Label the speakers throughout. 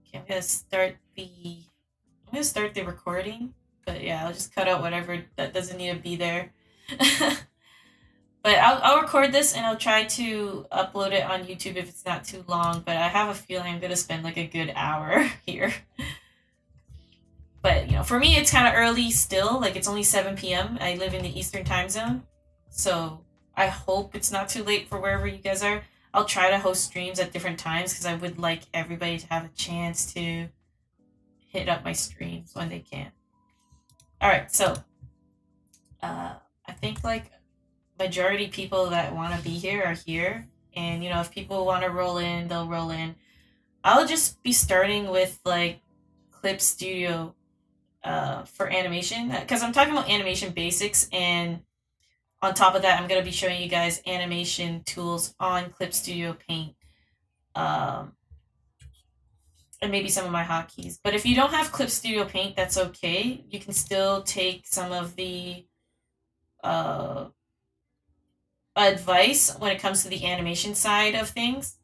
Speaker 1: Okay, I'm gonna start the recording. But yeah, I'll just cut out whatever that doesn't need to be there. But I'll record this and I'll try to upload it on YouTube if it's not too long. But I have a feeling I'm gonna spend like a good hour here. But for me, it's kind of early still. Like it's only 7 p.m. I live in the Eastern time zone, so I hope it's not too late for wherever you guys are. I'll try to host streams at different times because I would like everybody to have a chance to hit up my streams when they can. All right, so I think like majority people that want to be here are here, and if people want to roll in, they'll roll in. I'll just be starting with like Clip Studio for animation because I'm talking about animation basics, and on top of that, I'm going to be showing you guys animation tools on Clip Studio Paint. Um, and maybe some of my hotkeys. But if you don't have Clip Studio Paint, that's okay. You can still take some of the uh, advice when it comes to the animation side of things.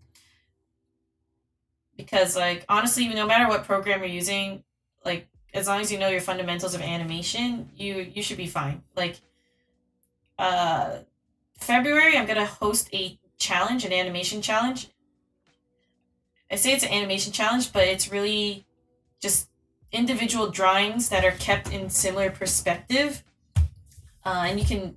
Speaker 1: Because, like, honestly, no matter what program you're using, like, as long as you know your fundamentals of animation, you should be fine. Like, uh, February, I'm gonna host a challenge, an animation challenge. I say it's an animation challenge, but it's really just individual drawings that are kept in similar perspective, and you can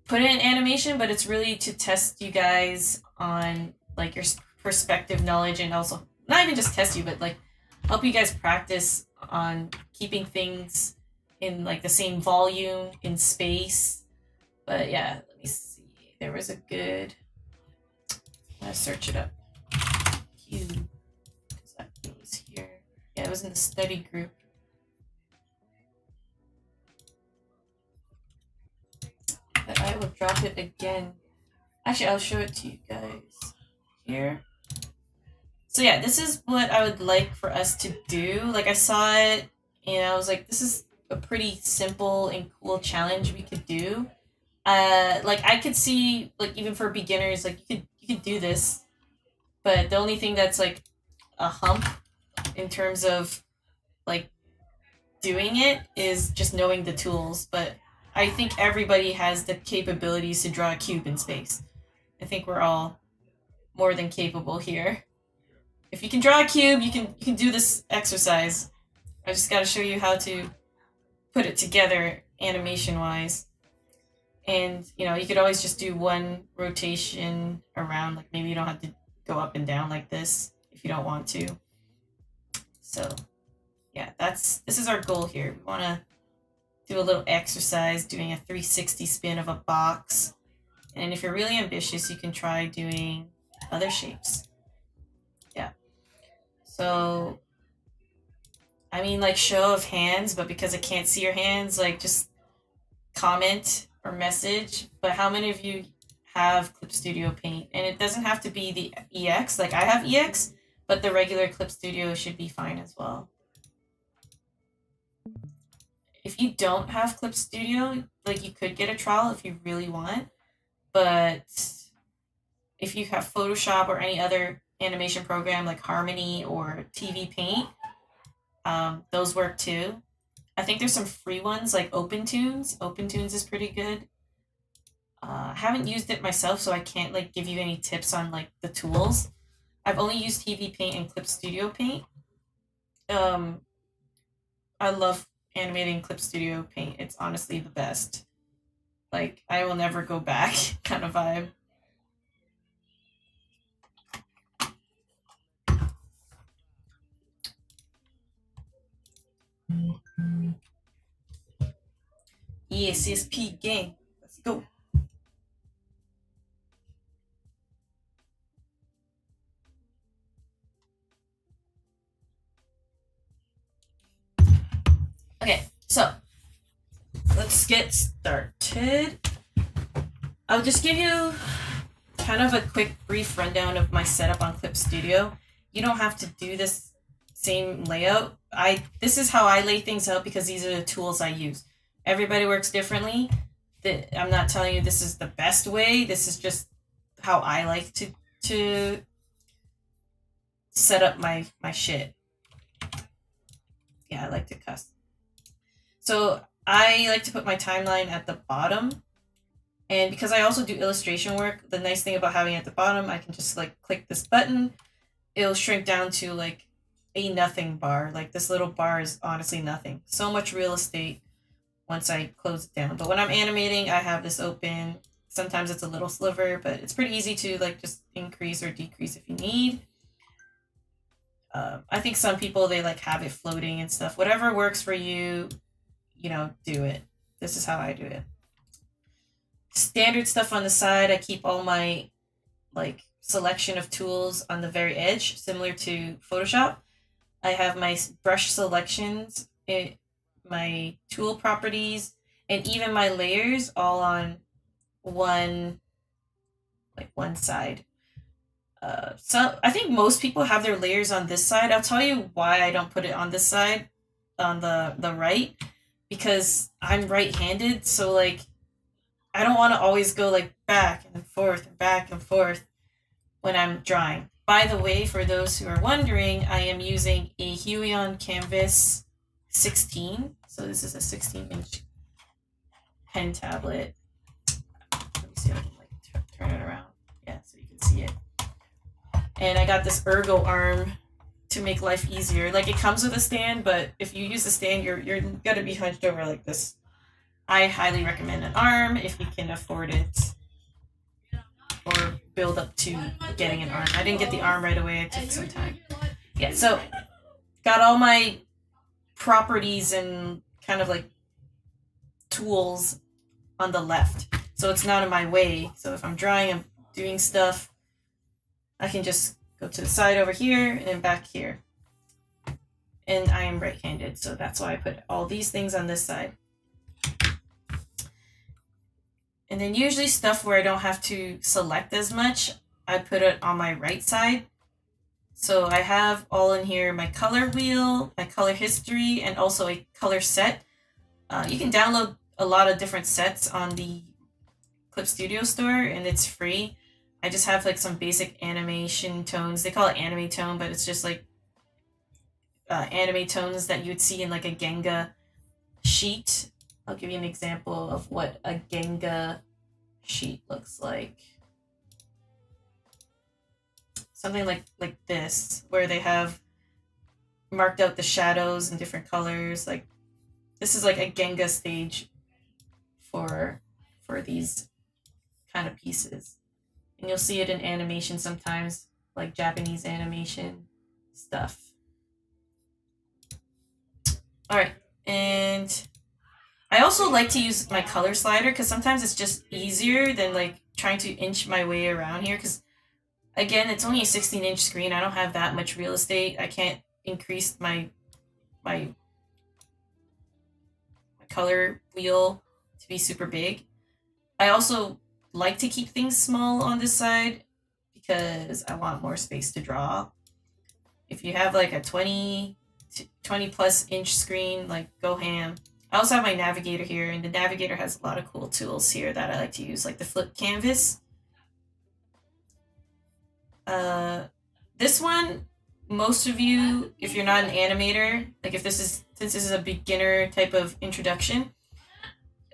Speaker 1: put it in animation, but it's really to test you guys on like your perspective knowledge, and also not even just test you, but like help you guys practice on keeping things in like the same volume in space. But yeah, let me see. There was a good. I'm gonna search it up. Cube, because it was here. Yeah, it was in the study group. But I will drop it again. Actually, I'll show it to you guys here. So yeah, this is what I would like for us to do. Like I saw it and I was like, this is a pretty simple and cool challenge we could do. Like I could see like even for beginners, like you could do this, but the only thing that's like a hump in terms of like doing it is just knowing the tools. But I think everybody has the capabilities to draw a cube in space. I think we're all more than capable here. If you can draw a cube, you can do this exercise. I just got to show you how to put it together animation wise. And you could always just do one rotation around. Like maybe you don't have to go up and down like this if you don't want to. So yeah, this is our goal here. We want to do a little exercise doing a 360 spin of a box. And if you're really ambitious, you can try doing other shapes. Yeah. So, I mean, like, show of hands, but because I can't see your hands, like, just comment or message. But how many of you have Clip Studio Paint? And it doesn't have to be the EX. Like, I have EX, but the regular Clip Studio should be fine as well. If you don't have Clip Studio, like, you could get a trial if you really want. But if you have Photoshop or any other animation program like Harmony or TV Paint, those work too. I think there's some free ones like OpenTunes. OpenTunes is pretty good. I haven't used it myself, so I can't like give you any tips on like the tools. I've only used TV Paint and Clip Studio Paint. I love animating Clip Studio Paint. It's honestly the best. Like I will never go back kind of vibe. Yeah, CSP gang. Let's go. Okay, so let's get started. I'll just give you kind of a quick brief rundown of my setup on Clip Studio. You don't have to do this same layout. This is how I lay things out because these are the tools I use. Everybody works differently. I'm not telling you this is the best way. This is just how I like to set up my shit. Yeah, I like to cuss. So I like to put my timeline at the bottom. And because I also do illustration work, the nice thing about having it at the bottom, I can just like click this button. It'll shrink down to like a nothing bar. Like this little bar is honestly nothing. So much real estate once I close it down. But when I'm animating, I have this open. Sometimes it's a little sliver, but it's pretty easy to like just increase or decrease if you need. I think some people, they like have it floating and stuff. Whatever works for you, you know, do it. This is how I do it. Standard stuff on the side. I keep all my like selection of tools on the very edge, similar to Photoshop. I have my brush selections, my tool properties, and even my layers all on one side. So I think most people have their layers on this side. I'll tell you why I don't put it on this side, on the right, because I'm right-handed. So like, I don't want to always go like back and forth and back and forth when I'm drawing. By the way, for those who are wondering, I am using a Huion Canvas 16. So this is a 16-inch pen tablet. Let me see if I can like turn it around. Yeah, so you can see it. And I got this ergo arm to make life easier. Like it comes with a stand, but if you use the stand, you're gonna be hunched over like this. I highly recommend an arm if you can afford it, or build up to getting an arm. I didn't get the arm right away. It took some time. Yeah, so got all my properties and kind of like tools on the left, so it's not in my way. So if I'm drawing, I'm doing stuff, I can just go to the side over here and then back here. And I am right-handed, so that's why I put all these things on this side. And then usually stuff where I don't have to select as much, I put it on my right side. So I have all in here my color wheel, my color history, and also a color set. You can download a lot of different sets on the Clip Studio store, and it's free. I just have like some basic animation tones. They call it anime tone, but it's just like anime tones that you would see in like a Genga sheet. I'll give you an example of what a Genga sheet looks like. Something like this, where they have marked out the shadows in different colors. Like this is like a Genga stage for these kind of pieces. And you'll see it in animation sometimes, like Japanese animation stuff. All right, and I also like to use my color slider because sometimes it's just easier than like trying to inch my way around here. Because again, it's only a 16-inch screen. I don't have that much real estate. I can't increase my color wheel to be super big. I also like to keep things small on this side because I want more space to draw. If you have like a 20 plus inch screen, like go ham. I also have my navigator here, and the navigator has a lot of cool tools here that I like to use, like the flip canvas. This one, most of you, if you're not an animator, like since this is a beginner type of introduction,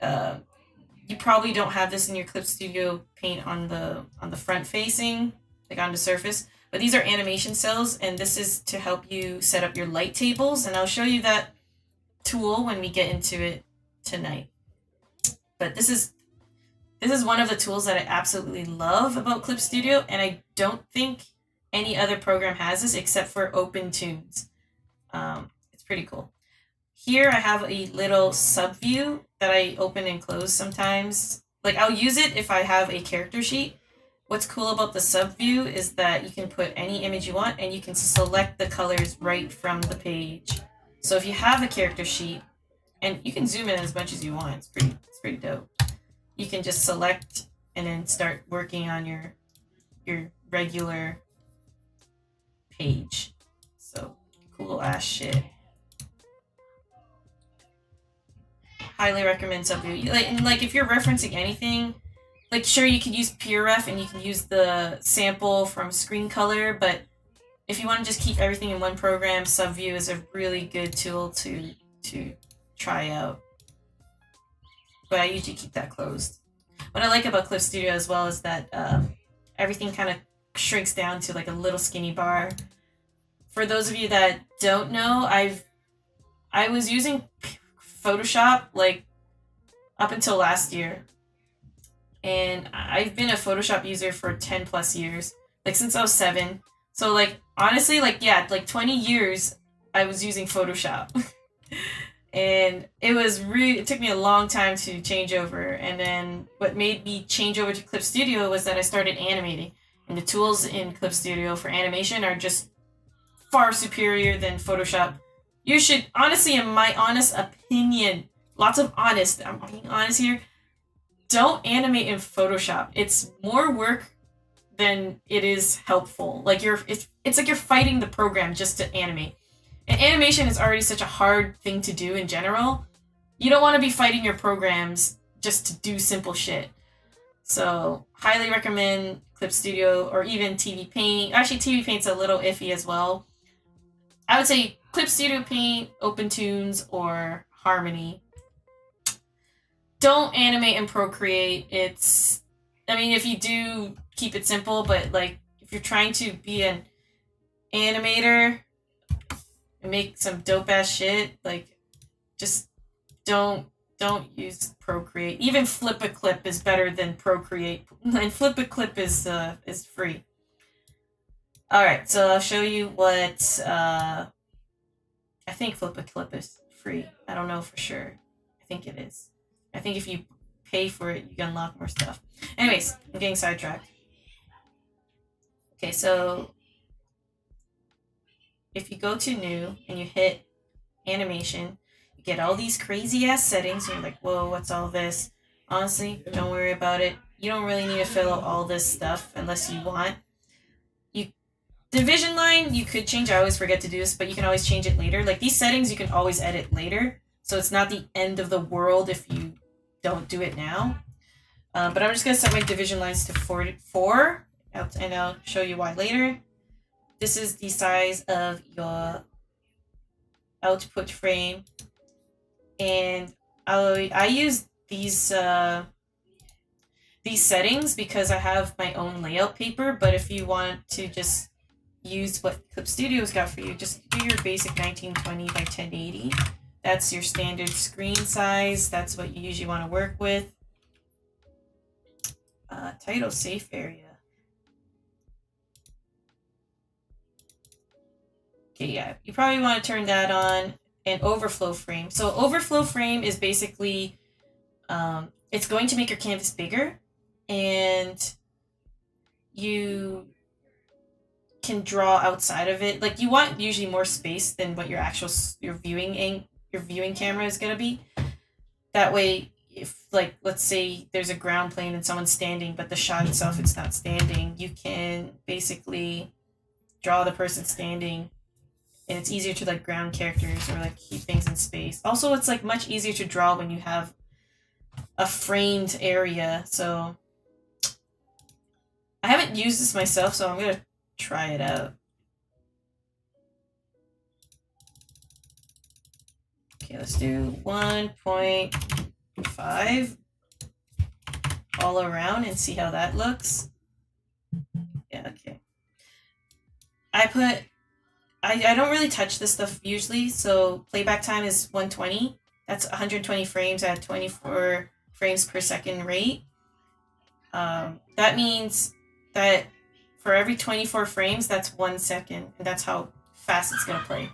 Speaker 1: you probably don't have this in your Clip Studio Paint on the front facing, like on the surface. But these are animation cells, and this is to help you set up your light tables, and I'll show you that tool when we get into it tonight. But this is one of the tools that I absolutely love about Clip Studio, and I don't think any other program has this except for OpenTunes. It's pretty cool. Here I have a little sub view that I open and close sometimes. Like I'll use it if I have a character sheet. What's cool about the sub view is that you can put any image you want, and you can select the colors right from the page. So if you have a character sheet, and you can zoom in as much as you want, it's pretty dope. You can just select and then start working on your regular page. So cool ass shit. Highly recommend subview. Like if you're referencing anything, like sure you can use PureRef and you can use the sample from Screen Color, but if you want to just keep everything in one program, SubView is a really good tool to try out. But I usually keep that closed. What I like about Clip Studio as well is that everything kind of shrinks down to like a little skinny bar. For those of you that don't know, I was using Photoshop like up until last year. And I've been a Photoshop user for 10 plus years, like since I was 7. So like honestly, like yeah, like 20 years I was using Photoshop. And it took me a long time to change over. And then what made me change over to Clip Studio was that I started animating. And the tools in Clip Studio for animation are just far superior than Photoshop. You should, honestly, in my honest opinion, lots of honest, I'm being honest here, don't animate in Photoshop. It's more work than it is helpful. Like it's like you're fighting the program just to animate. And animation is already such a hard thing to do in general. You don't want to be fighting your programs just to do simple shit. So, highly recommend Clip Studio or even TV Paint. Actually, TV Paint's a little iffy as well. I would say Clip Studio Paint, OpenTunes, or Harmony. Don't animate in Procreate. I mean, if you do, keep it simple, but like, if you're trying to be an animator and make some dope ass shit, like, just don't use Procreate. Even Flip a Clip is better than Procreate, and Flip a Clip is free. All right, so I'll show you what I think Flip a Clip is free. I don't know for sure. I think it is. I think if you pay for it, you can unlock more stuff. Anyways, I'm getting sidetracked. Okay, so if you go to new and you hit animation, you get all these crazy ass settings and you're like, whoa, what's all this? Honestly, don't worry about it. You don't really need to fill out all this stuff unless you want. The vision line, you could change. I always forget to do this, but you can always change it later. Like these settings, you can always edit later. So it's not the end of the world if you don't do it now. But I'm just going to set my division lines to 4, and I'll show you why later. This is the size of your output frame. And I use these settings because I have my own layout paper. But if you want to just use what Clip Studio's got for you, just do your basic 1920 by 1080. That's your standard screen size. That's what you usually want to work with. Title safe area. Okay, yeah, you probably want to turn that on. And overflow frame. So overflow frame is basically, it's going to make your canvas bigger, and you can draw outside of it. Like you want usually more space than what your viewing camera is going to be. That way, if like, let's say there's a ground plane and someone's standing, but the shot itself it's not standing, you can basically draw the person standing, and it's easier to like ground characters or like keep things in space. Also, it's like much easier to draw when you have a framed area. So I haven't used this myself, so I'm gonna try it out. Okay, let's do 1.5 all around and see how that looks. Yeah, okay. I don't really touch this stuff usually, so playback time is 120. That's 120 frames at 24 frames per second rate. That means that for every 24 frames, that's 1 second, and that's how fast it's gonna play.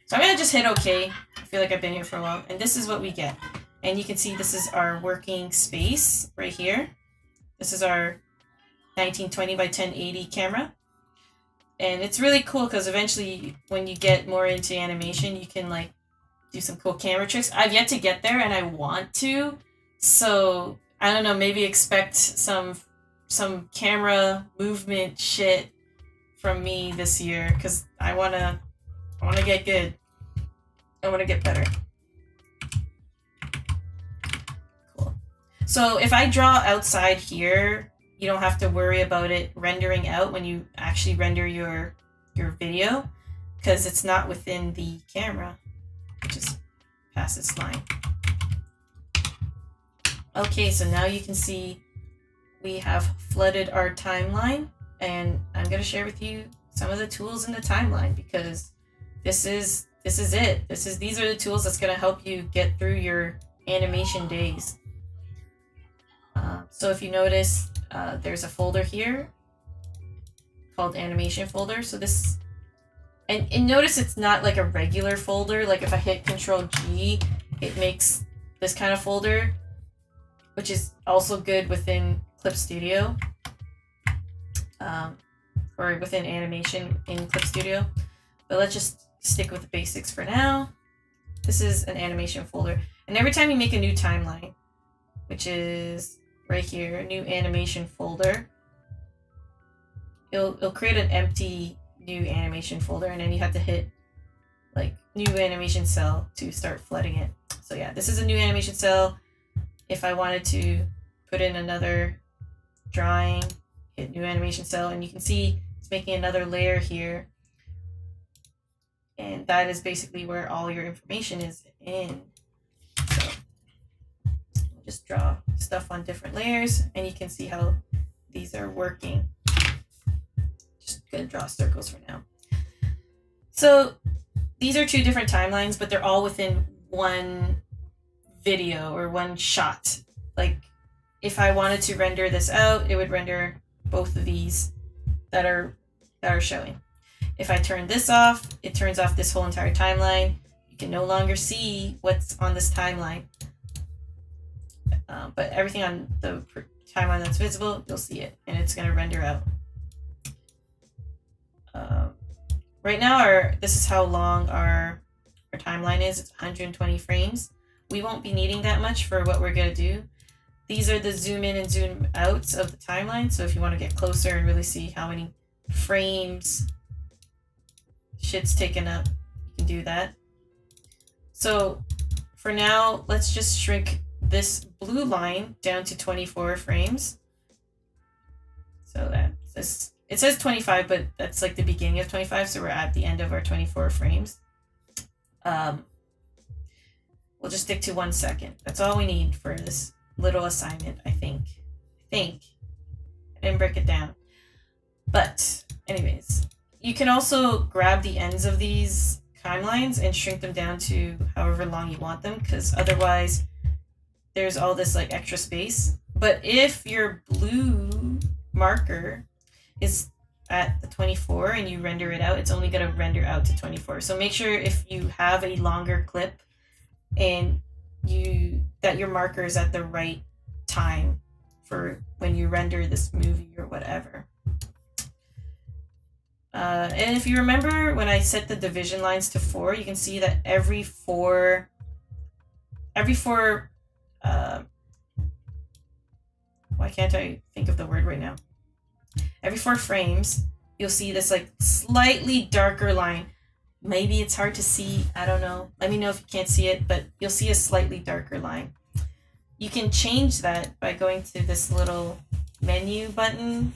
Speaker 1: So I'm gonna just hit OK. I feel like I've been here for a while, and this is what we get. And you can see this is our working space right here. This is our 1920 by 1080 camera. And it's really cool because eventually when you get more into animation, you can like do some cool camera tricks. I've yet to get there and I want to. So I don't know, maybe expect some camera movement shit from me this year because I wanna get good. I wanna get better. Cool. So if I draw outside here, you don't have to worry about it rendering out when you actually render your your video because it's not within the camera. Just pass this line. Okay, so now you can see we have flooded our timeline, and I'm going to share with you some of the tools in the timeline because this is it. These are the tools that's going to help you get through your animation days. So if you notice, there's a folder here called animation folder. So this, and notice it's not like a regular folder. Like if I hit Control G, it makes this kind of folder, which is also good within Clip Studio, or within animation in Clip Studio. But let's just stick with the basics for now. This is an animation folder. And every time you make a new timeline, which is right here, a new animation folder, it'll create an empty new animation folder, and then you have to hit like new animation cell to start flooding it. So yeah, this is a new animation cell. If I wanted to put in another drawing, hit new animation cell, and you can see it's making another layer here. And that is basically where all your information is in. So we'll just draw stuff on different layers, and you can see how these are working. Just gonna draw circles for now. So these are two different timelines, but they're all within one video or one shot. Like if I wanted to render this out, it would render both of these that are showing. If I turn this off, it turns off this whole entire timeline. You can no longer see what's on this timeline. But everything on the timeline that's visible, you'll see it, and it's going to render out. Right now, this is how long our timeline is. It's 120 frames. We won't be needing that much for what we're going to do. These are the zoom in and zoom outs of the timeline. So if you want to get closer and really see how many frames shit's taken up, you can do that. So for now, let's just shrink this blue line down to 24 frames. So that it says 25, but that's like the beginning of 25, so we're at the end of our 24 frames. We'll just stick to 1 second. That's all we need for this little assignment, I think. I didn't break it down. But anyways, you can also grab the ends of these timelines and shrink them down to however long you want them, because otherwise there's all this like extra space. But if your blue marker is at the 24 and you render it out, it's only going to render out to 24. So make sure if you have a longer clip and that your marker is at the right time for when you render this movie or whatever. And if you remember when I set the division lines to 4, you can see that every four why can't I think of the word right now? Every 4 frames, you'll see this like slightly darker line. Maybe it's hard to see, I don't know. Let me know if you can't see it, but you'll see a slightly darker line. You can change that by going to this little menu button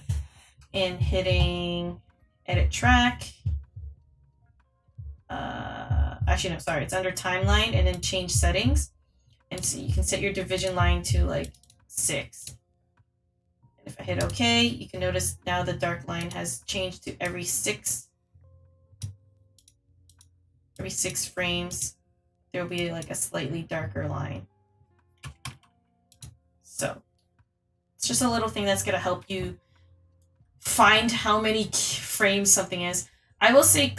Speaker 1: and hitting edit track. Actually, no, sorry, it's under timeline and then change settings. And so you can set your division line to like 6. And if I hit OK, you can notice now the dark line has changed to every 6 frames, there will be like a slightly darker line. So it's just a little thing that's going to help you find how many frames something is. I will say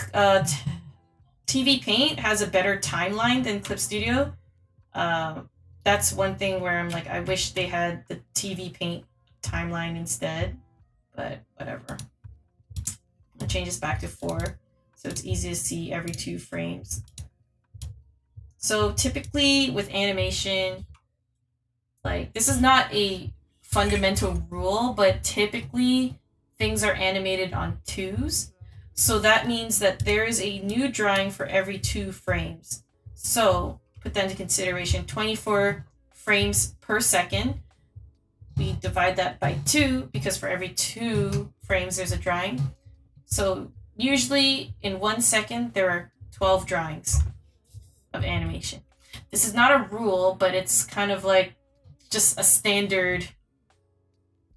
Speaker 1: TV Paint has a better timeline than Clip Studio. That's one thing where I'm like, I wish they had the TV Paint timeline instead, but whatever. I'll change this back to 4. So it's easy to see every 2 frames. So typically with animation, like this is not a fundamental rule, but typically things are animated on 2s. So that means that there is a new drawing for every 2 frames. So put that into consideration, 24 frames per second. We divide that by 2 because for every 2 frames there's a drawing. So usually in 1 second there are 12 drawings of animation. This is not a rule, but it's kind of like just a standard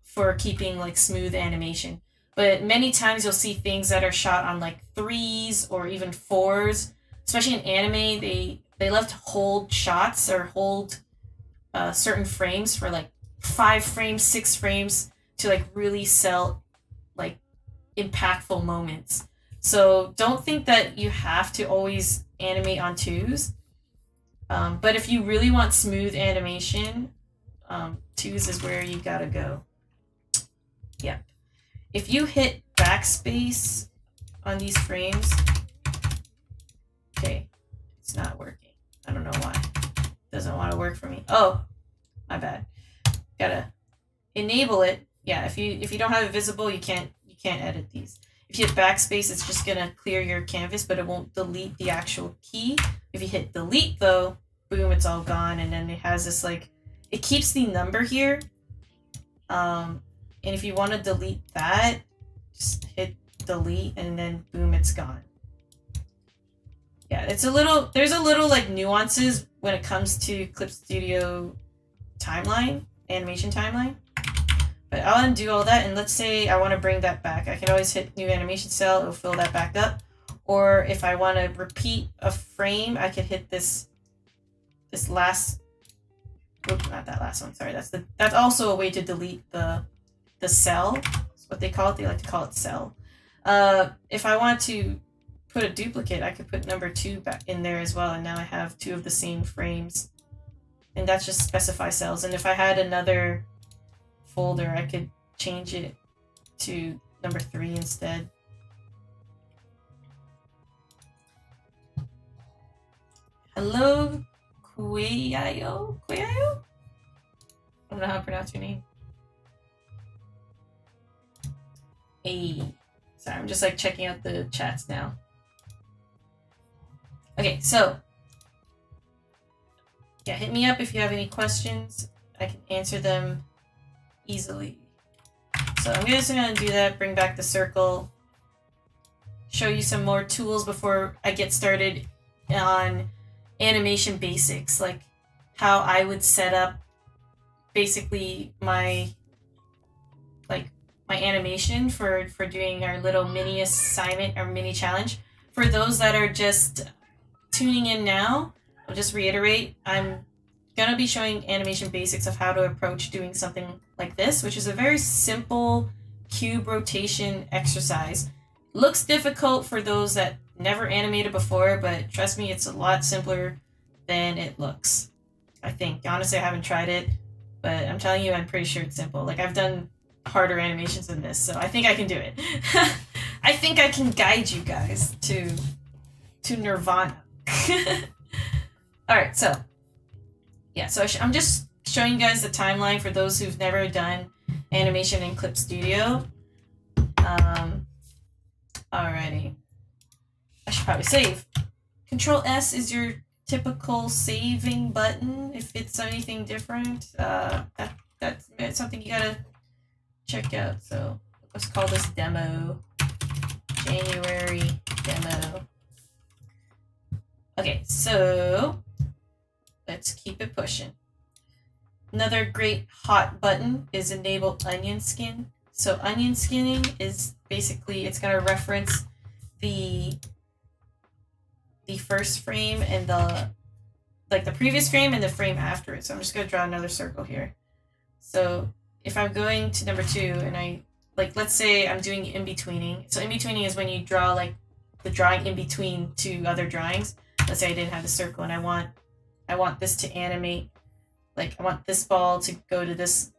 Speaker 1: for keeping like smooth animation. But many times you'll see things that are shot on like 3s or even 4s. Especially in anime, they love to hold shots or hold certain frames for like 5 frames, 6 frames to like really sell like impactful moments. So don't think that you have to always animate on 2s. But if you really want smooth animation, 2s is where you gotta go. Yeah. If you hit backspace on these frames, okay, it's not working. I don't know why. It doesn't want to work for me. Oh, my bad. Gotta enable it. Yeah, if you don't have it visible, you can't edit these. If you hit backspace, it's just gonna clear your canvas, but it won't delete the actual key. If you hit delete though, boom, it's all gone, and then it has this like, it keeps the number here. And if you want to delete that, just hit delete and then boom, it's gone. Yeah, there's a little like nuances when it comes to Clip Studio timeline, animation timeline. But I'll undo all that, and let's say I want to bring that back. I can always hit new animation cell, it'll fill that back up. Or if I want to repeat a frame, I could hit this last, oops, not that last one, sorry. That's also a way to delete the cell. That's what they call it. They like to call it cell. If I want to put a duplicate, I could put number 2 back in there as well, and now I have 2 of the same frames. And that's just specify cells. And if I had another folder, I could change it to number 3 instead. Hello, Kueyayo? Kueyayo? I don't know how to pronounce your name. Hey. Sorry, I'm just like checking out the chats now. Okay, so yeah, hit me up if you have any questions. I can answer them easily. So I'm just gonna do that, bring back the circle, show you some more tools before I get started on animation basics, like how I would set up basically my animation for doing our little mini assignment or mini challenge. For those that are just tuning in now, I'll just reiterate, I'm gonna be showing animation basics of how to approach doing something like this, which is a very simple cube rotation exercise. Looks difficult for those that never animated before, but trust me, it's a lot simpler than it looks. I think. Honestly, I haven't tried it, but I'm telling you, I'm pretty sure it's simple. Like, I've done harder animations than this, so I think I can do it. I think I can guide you guys to nirvana. Alright, so yeah, so I'm just showing you guys the timeline for those who've never done animation in Clip Studio. Alrighty. I should probably save. Control S is your typical saving button. If it's anything different, that's something you gotta check out. So let's call this demo. January demo. Okay, so let's keep it pushing. Another great hot button is enable onion skin. So onion skinning is basically, it's gonna reference the first frame and the previous frame and the frame after it. So I'm just gonna draw another circle here. So if I'm going to number 2 and let's say I'm doing in-betweening. So in-betweening is when you draw like the drawing in between 2 other drawings. Let's say I didn't have the circle and I want this to animate, like I want this ball to go to this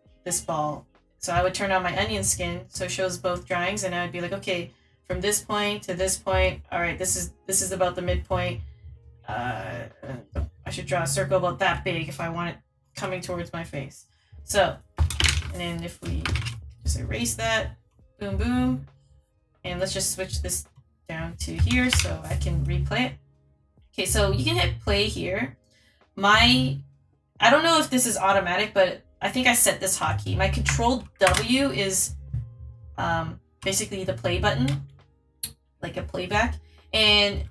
Speaker 1: ball. So I would turn on my onion skin so it shows both drawings, and I would be like, okay, from this point to this point, all right, this is about the midpoint. I should draw a circle about that big if I want it coming towards my face. So, and then if we just erase that, boom, boom, and let's just switch this down to here so I can replay it. Okay, so you can hit play here. I don't know if this is automatic, but I think I set this hotkey. My Control W is basically the play button. like a playback. And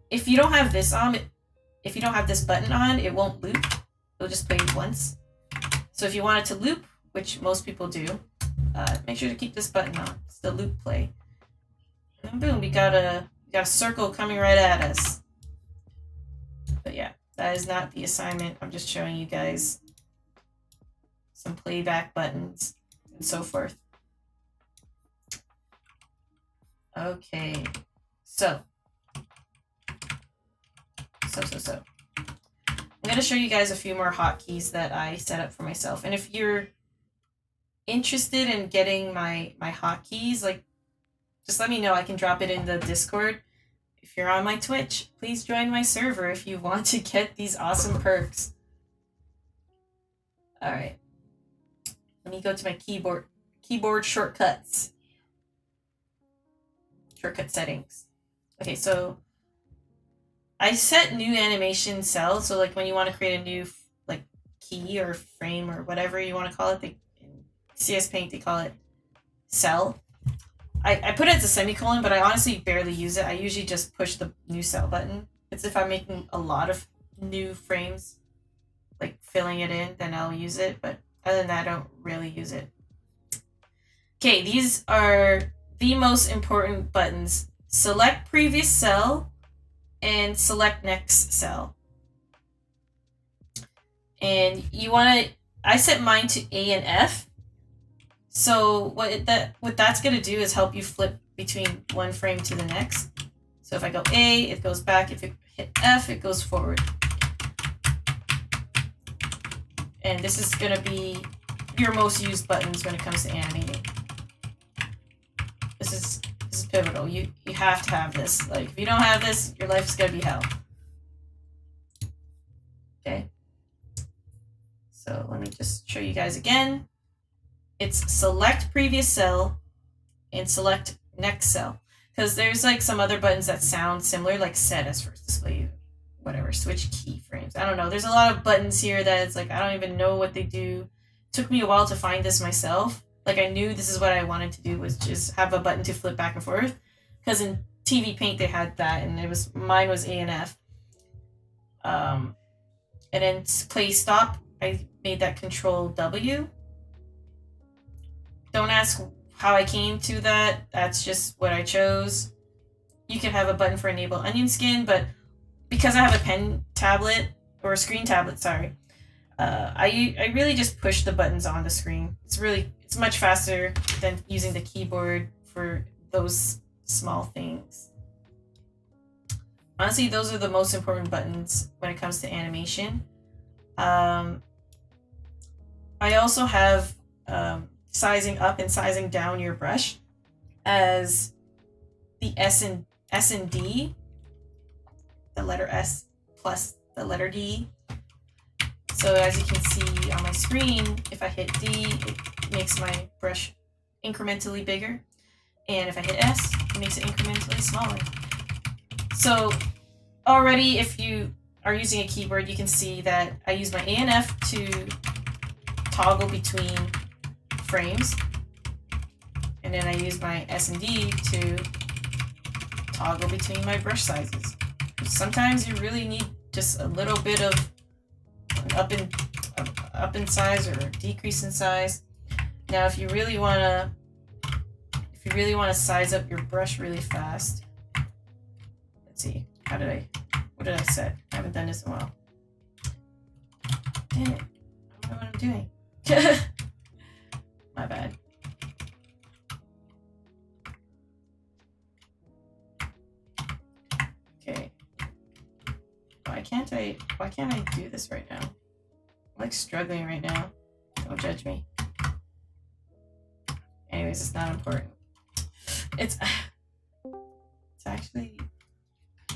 Speaker 1: if you don't have this on, if you don't have this button on, it won't loop. It'll just play it So if you want it to loop, which most people do, make sure to keep this button on. It's the loop play. And boom, we got a circle coming right at us. But yeah, that is not the assignment. I'm just showing you guys some playback buttons and so forth. Okay, so. I'm going to show you guys a few more hotkeys that I set up for myself. And if you're interested in getting my hotkeys, like, just let me know. I can drop it in the Discord. If you're on my Twitch, please join my server if you want to get these awesome perks. All right. Let me go to my keyboard shortcuts. Shortcut settings. Okay, so I set new animation cell. So like when you want to create a new like key or frame or whatever you want to call it, in CS Paint they call it cell. I put it as a semicolon, but I honestly barely use it. I usually just push the new cell button. It's if I'm making a lot of new frames, like filling it in, then I'll use it. But other than that, I don't really use it. Okay, these are the most important buttons. Select previous cell and select next cell. And you want to, I set mine to A and F. So what that's going to do is help you flip between one frame to the next. So if I go A, it goes back. If you hit F, it goes forward. And this is going to be your most used buttons when it comes to animating. This is pivotal. You have to have this. Like if you don't have this, your life is going to be hell. Okay. So let me just show you guys again. It's select previous cell and select next cell. Because there's like some other buttons that sound similar, like set as first display, whatever, switch keyframes. I don't know. There's a lot of buttons here that it's like, I don't even know what they do. It took me a while to find this myself. Like I knew this is what I wanted to do, was just have a button to flip back and forth. Because in TV Paint they had that, and mine was A and F. And then play stop, I made that Control W. Don't ask how I came to that. That's just what I chose. You can have a button for enable onion skin, but because I have a pen tablet, or a screen tablet, sorry, I really just push the buttons on the screen. It's much faster than using the keyboard for those small things. Honestly, those are the most important buttons when it comes to animation. I also have sizing up and sizing down your brush as the S and D, the letter S plus the letter D. So as you can see on my screen, if I hit D, it makes my brush incrementally bigger. And if I hit S, it makes it incrementally smaller. So already, if you are using a keyboard, you can see that I use my A and F to toggle between frames. And then I use my S and D to toggle between my brush sizes. Sometimes you really need just a little bit of up in size or decrease in size. Now, if you really want to size up your brush really fast, let's see. What did I set? I haven't done this in a while. Dang it! I don't know what I'm doing. My bad. Okay. Why can't I do this right now? I'm like struggling right now. Don't judge me. Anyways, it's not important. It's actually,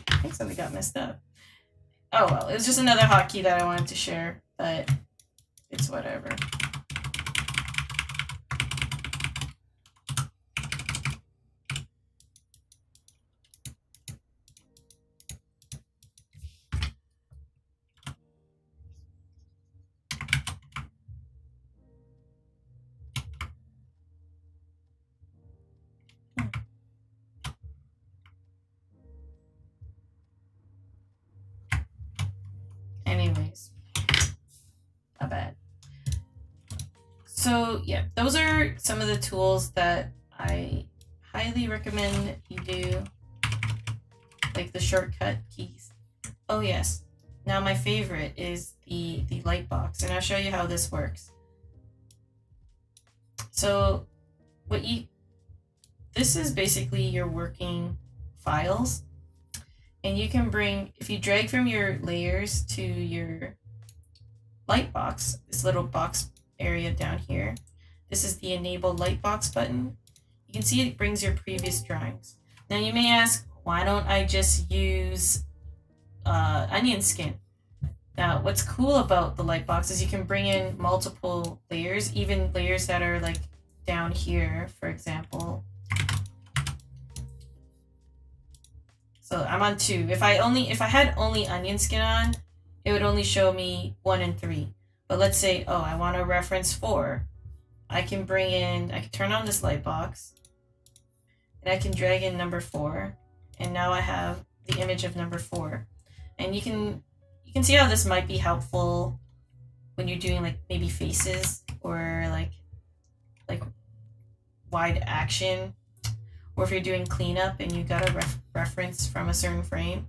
Speaker 1: I think something got messed up. Oh well, it was just another hotkey that I wanted to share, but it's whatever. So yeah, those are some of the tools that I highly recommend you do, like the shortcut keys. Oh yes, now my favorite is the light box, and I'll show you how this works. So this is basically your working files, and you can bring, if you drag from your layers to your light box, this little box area down here, this is the enable light box button. You can see it brings your previous drawings. Now you may ask, why don't I just use onion skin? Now what's cool about the light box is you can bring in multiple layers, even layers that are like down here, for example. So I'm on 2. If I had only onion skin on, it would only show me 1 and 3. But let's say, oh, I want to reference 4. I can turn on this light box, and I can drag in number 4, and now I have the image of number 4. And you can see how this might be helpful when you're doing like maybe faces or like wide action, or if you're doing cleanup and you got a reference from a certain frame.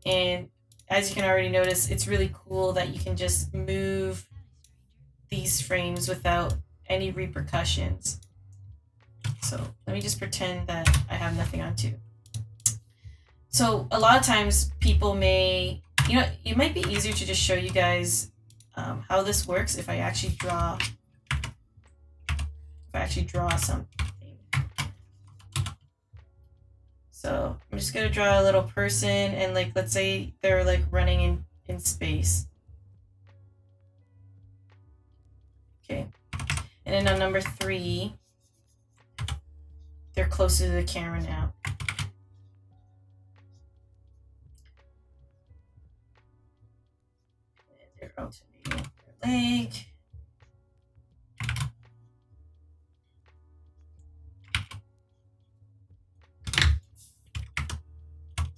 Speaker 1: And as you can already notice, it's really cool that you can just move these frames without any repercussions. So let me just pretend that I have nothing on 2. So a lot of times people may, it might be easier to just show you guys how this works if I actually draw something. So I'm just gonna draw a little person, and like let's say they're like running in space. Okay, and then on number 3, they're closer to the camera now. And they're rotating their leg.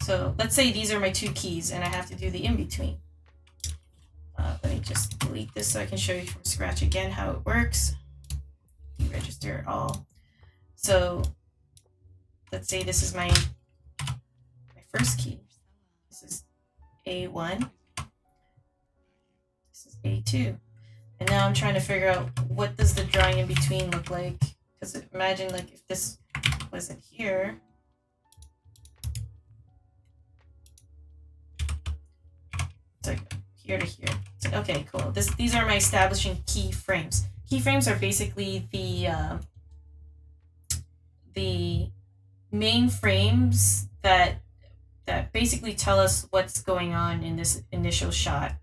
Speaker 1: So let's say these are my 2 keys and I have to do the in-between. Let me just delete this so I can show you from scratch again how it works. Register it all. So let's say this is my first key. This is A1. This is A2. And now I'm trying to figure out what does the drawing in between look like. Because imagine like if this wasn't here. It's like here to here. It's like, okay, cool. These are my establishing keyframes. Keyframes are basically the main frames that basically tell us what's going on in this initial shot.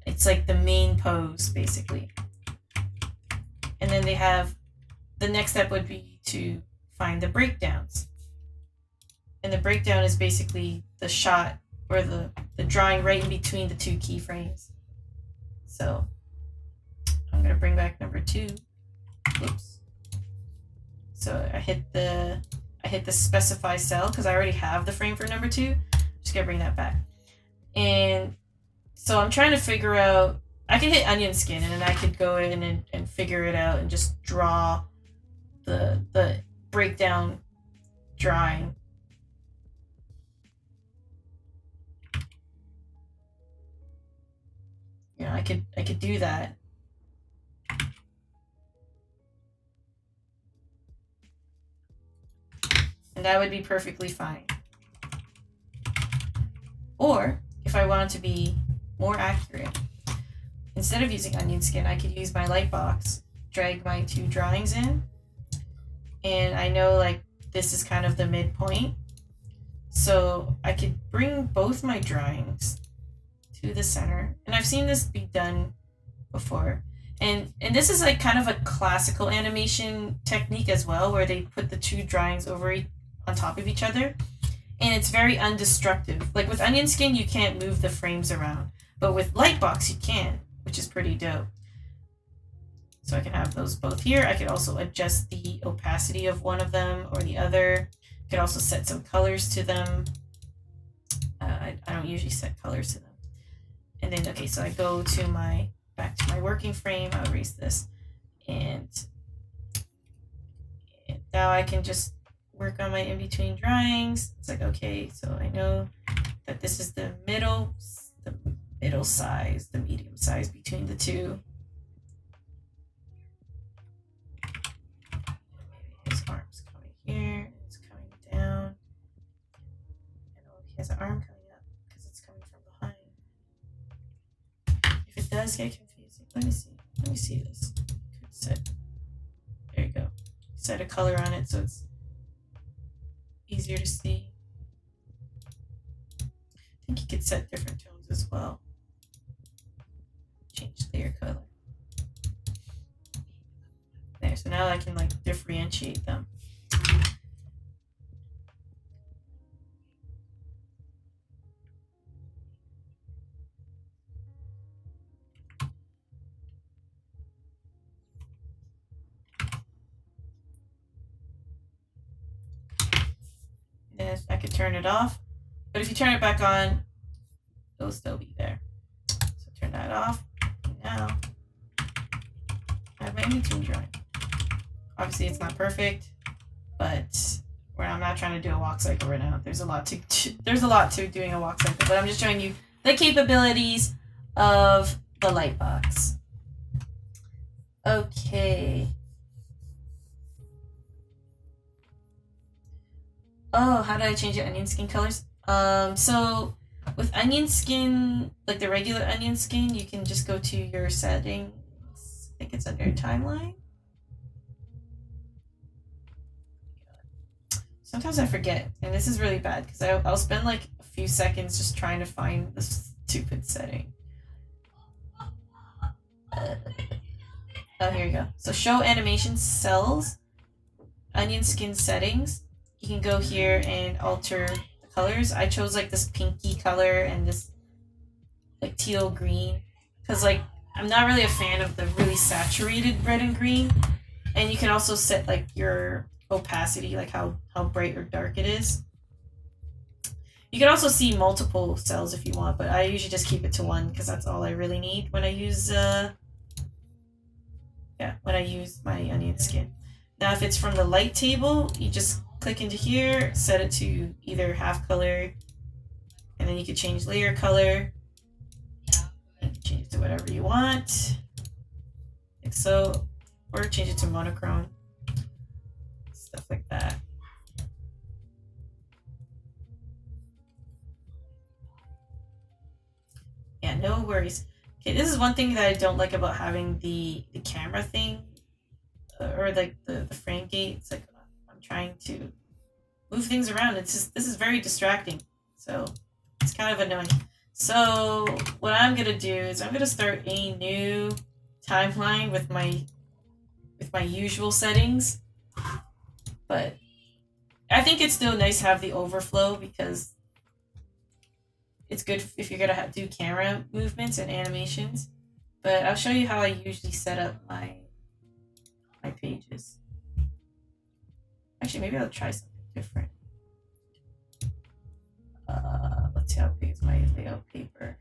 Speaker 1: It's like the main pose, basically. And then they have, the next step would be to find the breakdowns. And the breakdown is basically the shot or the drawing right in between the 2 keyframes. So I'm gonna bring back number 2. Oops. So I hit the specify cell because I already have the frame for number 2. Just gonna bring that back. And so I'm trying to figure out, I can hit onion skin and then I could go in and figure it out and just draw the breakdown drawing. I could do that. And that would be perfectly fine. Or if I wanted to be more accurate, instead of using onion skin, I could use my light box, drag my 2 drawings in, and I know like this is kind of the midpoint. So I could bring both my drawings to the center, and I've seen this be done before, and this is like kind of a classical animation technique as well, where they put the 2 drawings on top of each other, and it's very undestructive. Like with onion skin, you can't move the frames around, but with lightbox you can, which is pretty dope. So I can have those both here. I could also adjust the opacity of one of them or the other. I could also set some colors to them. I don't usually set colors to them. And then, okay, so I go to my back to my working frame. I'll erase this. And now I can just work on my in-between drawings. It's like, okay, so I know that this is the middle size, the medium size between the two. Maybe his arm's coming here, and it's coming down. And oh, he has an arm coming up because it's coming from behind. If it does get confusing, let me see. Let me see this. Could set. There you go. Set a color on it so it's easier to see. I think you could set different tones as well. Change layer color. There, so now I can like differentiate them. Yes, I could turn it off, but if you turn it back on, it'll still be there. So turn that off. Now I have my in-between drawing. Obviously, it's not perfect, but I'm not trying to do a walk cycle right now. There's a lot to doing a walk cycle, but I'm just showing you the capabilities of the light box. Okay. Oh, how did I change the onion skin colors? So with onion skin, like the regular onion skin, you can just go to your settings. I think it's under timeline. Sometimes I forget, and this is really bad because I'll spend like a few seconds just trying to find the stupid setting. Oh, here you go. So show animation cells, onion skin settings. You can go here and alter the colors. I chose like this pinky color and this like teal green because like I'm not really a fan of the really saturated red and green. And you can also set like your opacity, like how bright or dark it is. You can also see multiple cells if you want, but I usually just keep it to one because that's all I really need when I use my onion skin. Now if it's from the light table, you just click into here, set it to either half color, and then you can change layer color. You can change it to whatever you want, like so, or change it to monochrome. Stuff like that. Yeah, no worries. Okay, this is one thing that I don't like about having the camera thing, or like the frame gate. It's like I'm trying to move things around. This is very distracting. So it's kind of annoying. So what I'm gonna do is I'm gonna start a new timeline with my usual settings. But I think it's still nice to have the overflow because it's good if you're going to do camera movements and animations. But I'll show you how I usually set up my pages. Actually, maybe I'll try something different. Let's see how big is my layout paper.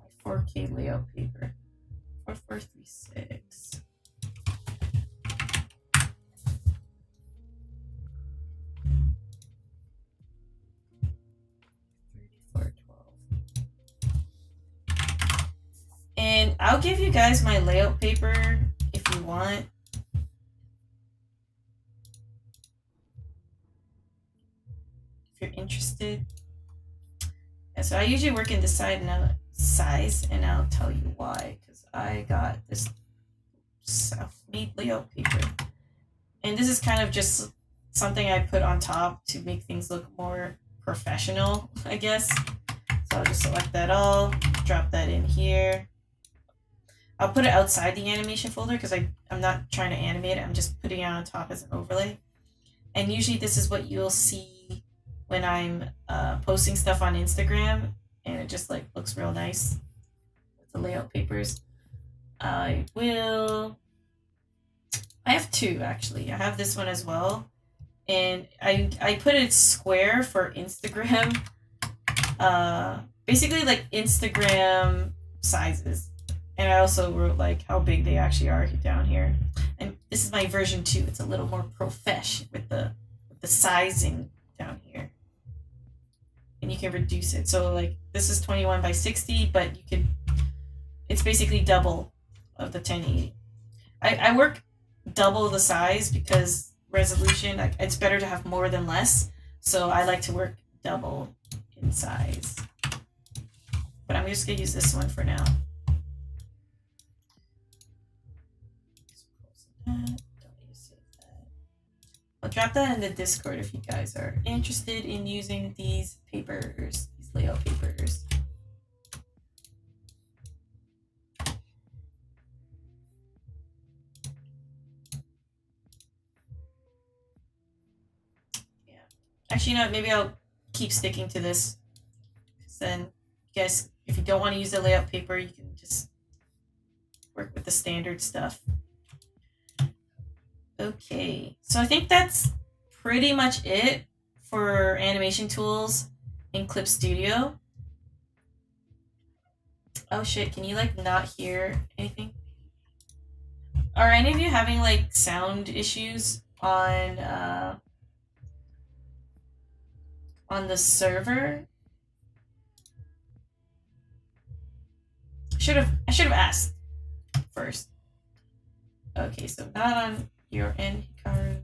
Speaker 1: My 4K layout paper. 4436. 3412. And I'll give you guys my layout paper if you want. If you're interested. And so I usually work in this size, and I'll tell you why. Because I got this self-made layout paper. And this is kind of just something I put on top to make things look more professional, I guess. So I'll just select that all, drop that in here. I'll put it outside the animation folder because I'm not trying to animate it. I'm just putting it on top as an overlay. And usually this is what you'll see when I'm posting stuff on Instagram, and it just like looks real nice with the layout papers. I have two actually. I have this one as well, and I put it square for Instagram. Basically like Instagram sizes. And I also wrote like how big they actually are down here. And this is my version 2. It's a little more profesh with the sizing down here. And you can reduce it. So like this is 21 by 60, but you could, it's basically double of the 1080. I work double the size because resolution, it's better to have more than less. So I like to work double in size. But I'm just gonna use this one for now. I'll drop that in the Discord if you guys are interested in using these papers, these layout papers. Yeah. Actually, you know, maybe I'll keep sticking to this. Because then, you guys, if you don't want to use the layout paper, you can just work with the standard stuff. Okay, so I think that's pretty much it for animation tools in Clip Studio. Oh shit, can you like not hear anything? Are any of you having like sound issues on the server? I should have asked first. Okay, so not on your end, Hikaru.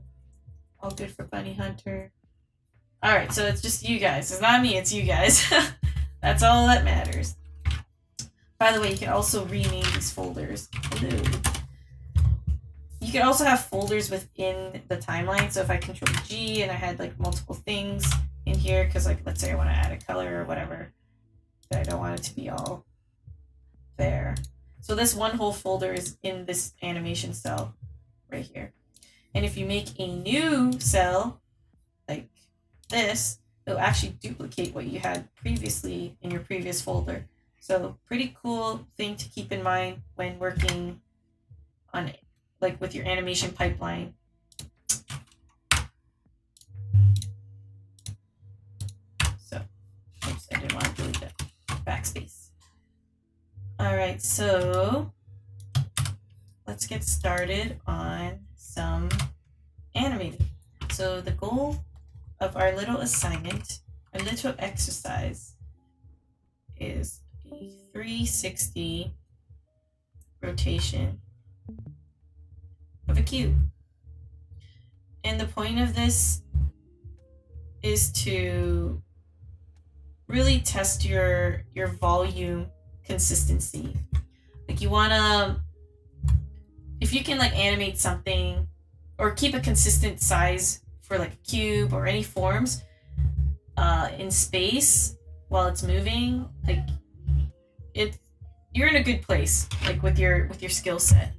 Speaker 1: All good for Bunny Hunter. Alright, so it's just you guys. It's not me, it's you guys. That's all that matters. By the way, you can also rename these folders. Hello. You can also have folders within the timeline. So if I control G and I had like multiple things in here, because like let's say I want to add a color or whatever, but I don't want it to be all there. So this one whole folder is in this animation cell right here. And if you make a new cell, like this, it'll actually duplicate what you had previously in your previous folder. So pretty cool thing to keep in mind when working on it, like with your animation pipeline. So, oops, I didn't want to delete that. Backspace. All right, so let's get started on some animating. So the goal of our little assignment, our little exercise, is a 360 rotation of a cube. And the point of this is to really test your volume consistency. Like you wanna, if you can like animate something or keep a consistent size for like a cube or any forms in space while it's moving, like you're in a good place, like with your skill set.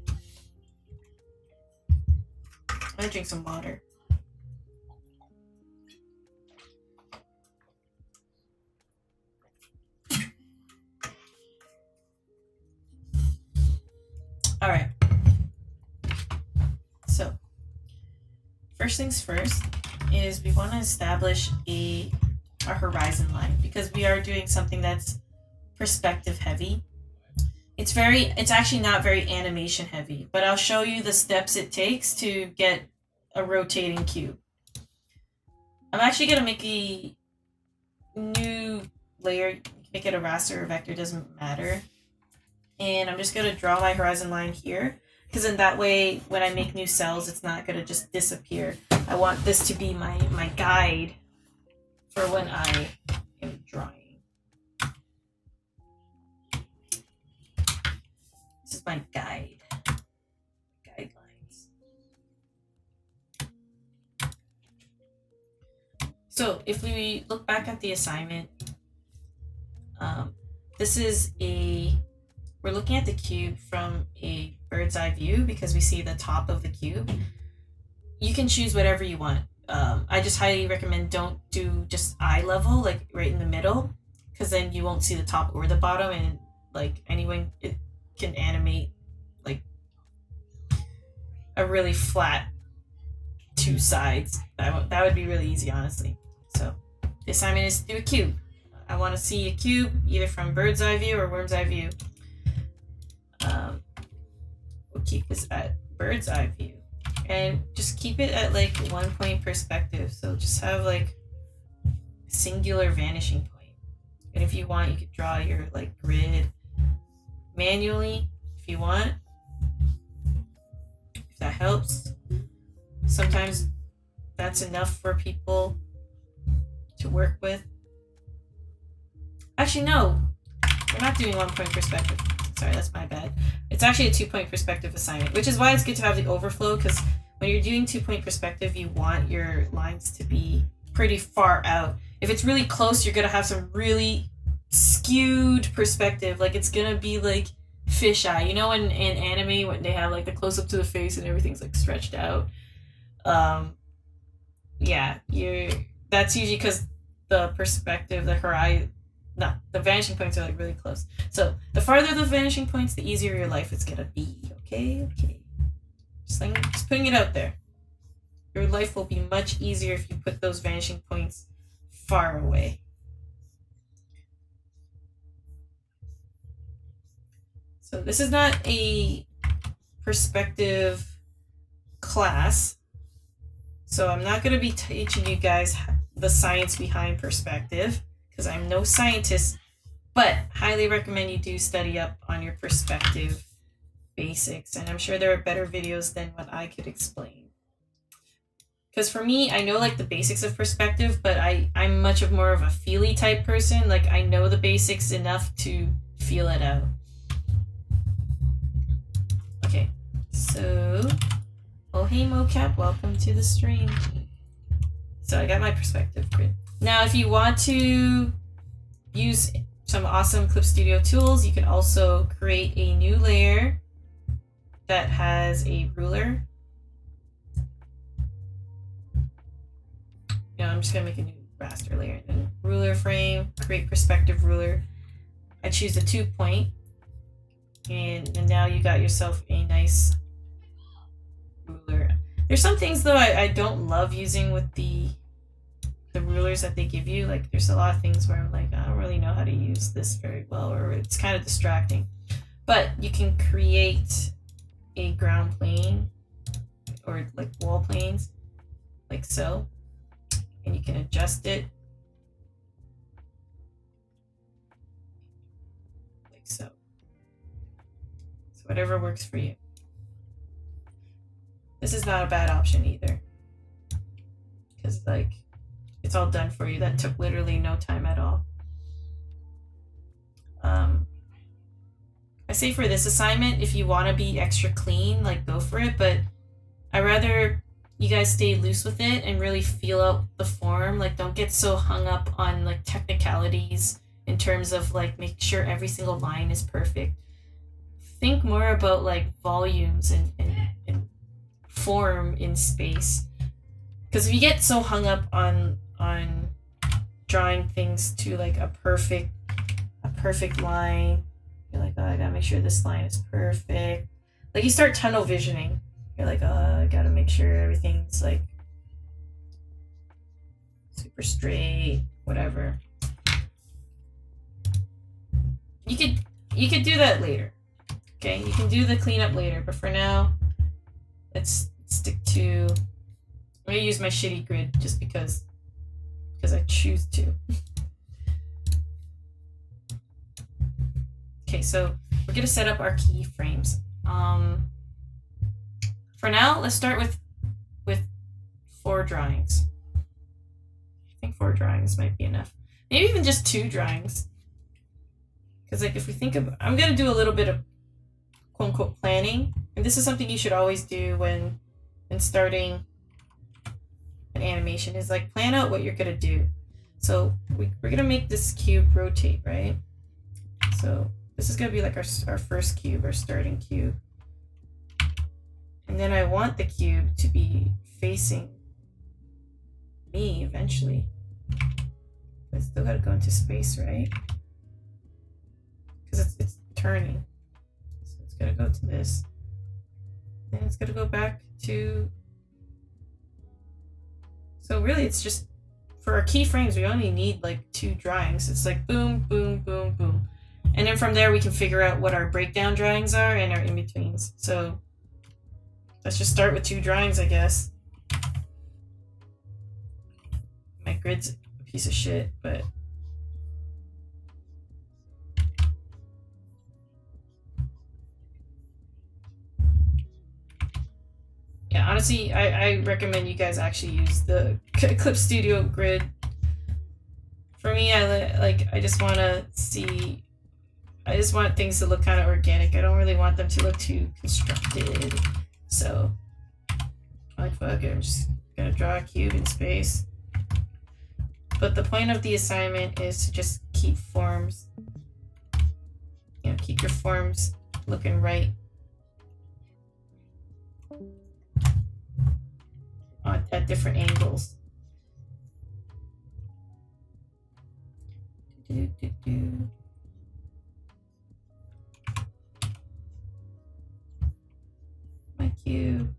Speaker 1: I'm gonna drink some water. All right. So, first things first is we want to establish a horizon line because we are doing something that's perspective heavy. It's actually not very animation heavy, but I'll show you the steps it takes to get a rotating cube. I'm actually going to make a new layer. You can make it a raster or vector, doesn't matter. And I'm just going to draw my horizon line here because in that way, when I make new cells, it's not going to just disappear. I want this to be my guide for when I am drawing. This is my guidelines. So if we look back at the assignment, this is we're looking at the cube from a bird's eye view because we see the top of the cube. You can choose whatever you want. I just highly recommend don't do just eye level, like right in the middle, because then you won't see the top or the bottom, and like anyone it can animate like a really flat two sides. That would be really easy, honestly. So the assignment is to do a cube. I want to see a cube either from bird's eye view or worm's eye view. We'll keep this at bird's eye view. And just keep it at like 1 point perspective. So just have like a singular vanishing point. And if you want, you could draw your like grid manually if you want. If that helps. Sometimes that's enough for people to work with. Actually, no. We're not doing 1 point perspective. Sorry, that's my bad. It's actually a 2 point perspective assignment, which is why it's good to have the overflow, because when you're doing 2 point perspective, you want your lines to be pretty far out. If it's really close, you're going to have some really skewed perspective. Like, it's going to be like fisheye. You know, in anime, when they have like the close up to the face and everything's like stretched out. Yeah, that's usually because the perspective, the horizon, no, the vanishing points are like really close. So the farther the vanishing points, the easier your life is gonna be. Okay. Just putting it out there. Your life will be much easier if you put those vanishing points far away. So this is not a perspective class. So I'm not going to be teaching you guys the science behind perspective, because I'm no scientist, but highly recommend you do study up on your perspective basics. And I'm sure there are better videos than what I could explain. Because for me, I know like the basics of perspective, but I'm much of more of a feely type person. Like, I know the basics enough to feel it out. Okay, so, oh hey mocap, welcome to the stream. So I got my perspective grid. Now, if you want to use some awesome Clip Studio tools, you can also create a new layer that has a ruler. I'm just gonna make a new raster layer, and then ruler frame, create perspective ruler. I choose a 2 point, and now you got yourself a nice ruler. There's some things though I don't love using with the rulers that they give you. Like, there's a lot of things where I'm like, I don't really know how to use this very well, or it's kind of distracting. But you can create a ground plane or like wall planes, like so, and you can adjust it like so. So whatever works for you. This is not a bad option either, because like it's all done for you. That took literally no time at all. I say for this assignment, if you want to be extra clean, like go for it, but I rather you guys stay loose with it and really feel out the form. Like, don't get so hung up on like technicalities in terms of like make sure every single line is perfect. Think more about like volumes and form in space. Because if you get so hung up on drawing things to like a perfect line, you're like, oh, I gotta make sure this line is perfect. Like, you start tunnel visioning. You're like, oh, I gotta make sure everything's like super straight, whatever. You could do that later. Okay, you can do the cleanup later, but for now, let's stick to. I'm gonna use my shitty grid just because I choose to. Okay, so we're gonna set up our keyframes. For now, let's start with 4 drawings. I think 4 drawings might be enough. Maybe even just 2 drawings. Because like if we think of, I'm gonna do a little bit of quote unquote planning, and this is something you should always do when starting an animation, is like plan out what you're gonna do. So we're gonna make this cube rotate, right? So this is gonna be like our first cube, our starting cube. And then I want the cube to be facing me eventually. But it's still gotta go into space, right? Because it's turning. So it's gonna go to this. Then it's gonna go back to. So really it's just, for our keyframes, we only need like 2 drawings. It's like boom, boom, boom, boom. And then from there we can figure out what our breakdown drawings are and our in-betweens. So let's just start with 2 drawings, I guess. My grid's a piece of shit, but... yeah, honestly, I recommend you guys actually use the Clip Studio grid. For me, I just want to see... I just want things to look kind of organic. I don't really want them to look too constructed. So, like, fuck it, I'm just gonna draw a cube in space. But the point of the assignment is to just keep forms, you know, keep your forms looking right at different angles. My cube.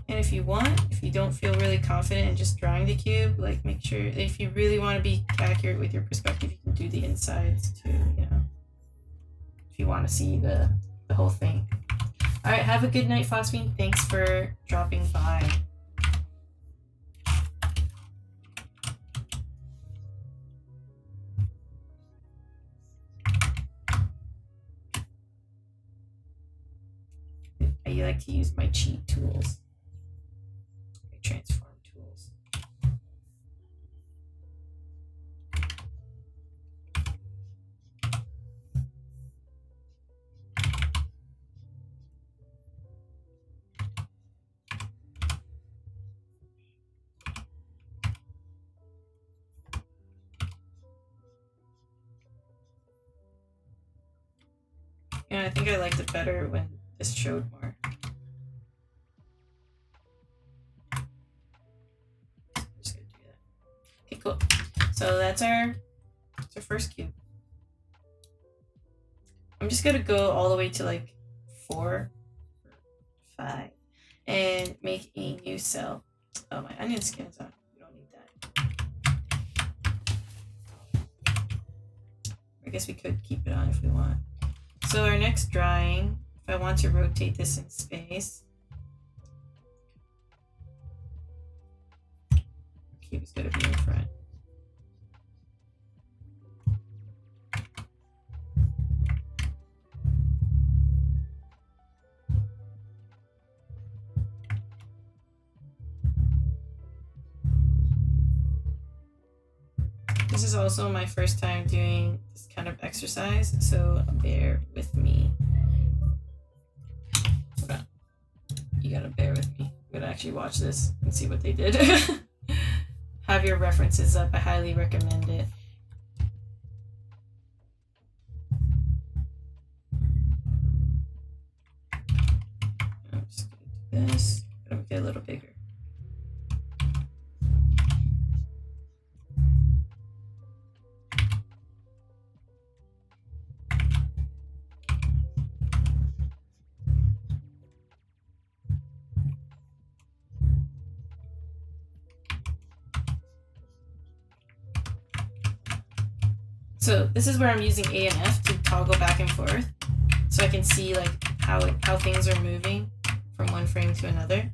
Speaker 1: And if you want, if you don't feel really confident in just drawing the cube, like make sure if you really want to be accurate with your perspective, you can do the insides too, you know, if you want to see the whole thing. All right, have a good night, Phosphine. Thanks for dropping by. I like to use my cheat tools. Transform tools. Yeah, I think I liked it better when this showed more. Cool. So that's our first cube. I'm just gonna go all the way to like 4, 5, and make a new cell. Oh, my onion skin's on. We don't need that. I guess we could keep it on if we want. So our next drawing, if I want to rotate this in space, cube is gonna be in front. This is also my first time doing this kind of exercise, so bear with me. Hold on. You gotta bear with me. I'm gonna actually watch this and see what they did. Have your references up. I highly recommend it. I'm just gonna do this. I'm gonna get a little bigger. So this is where I'm using A and F to toggle back and forth, so I can see like how things are moving from one frame to another.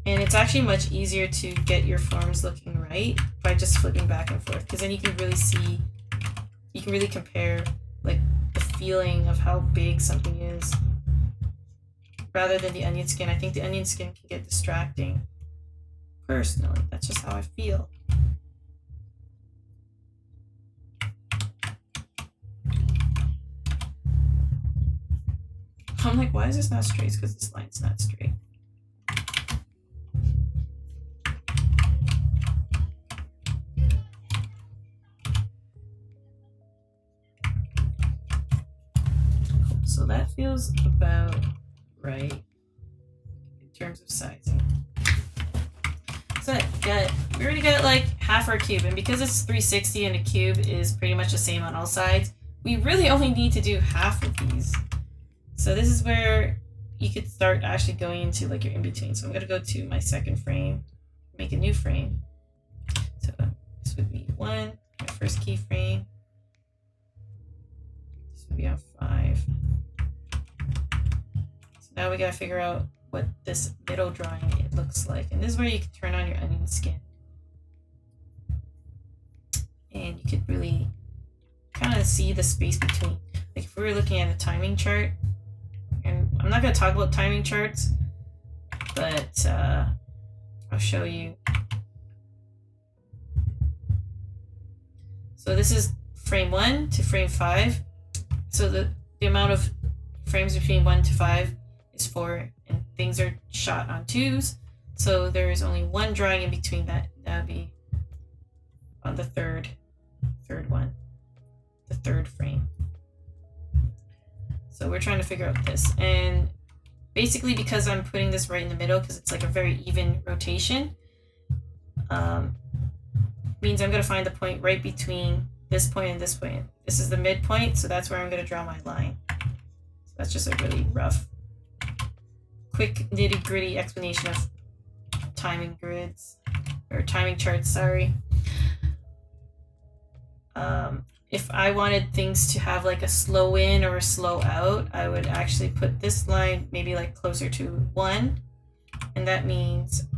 Speaker 1: And it's actually much easier to get your forms looking right by just flipping back and forth, because then you can really see, you can really compare like the feeling of how big something is, rather than the onion skin. I think the onion skin can get distracting. Personally, that's just how I feel. I'm like, why is this not straight? It's because this line's not straight. Cool. So that feels about right in terms of sizing. So we already got like half our cube, and because it's 360 and a cube is pretty much the same on all sides, we really only need to do half of these. So this is where you could start actually going into like your in-between. So I'm gonna go to my second frame, make a new frame. So this would be 1, my first keyframe. This would be on 5. So now we gotta figure out what this middle drawing it looks like. And this is where you can turn on your onion skin. And you could really kind of see the space between. Like if we were looking at a timing chart, and I'm not going to talk about timing charts, but I'll show you. So this is frame 1 to frame 5. So the amount of frames between 1 to 5 is 4, and things are shot on 2s. So there is only one drawing in between that. That would be on the third one, the third frame. So we're trying to figure out this, and basically because I'm putting this right in the middle because it's like a very even rotation, means I'm going to find the point right between this point and this point. This is the midpoint, so that's where I'm going to draw my line. So that's just a really rough, quick nitty-gritty explanation of timing grids, or timing charts, sorry. If I wanted things to have like a slow in or a slow out, I would actually put this line maybe like closer to 1. And that means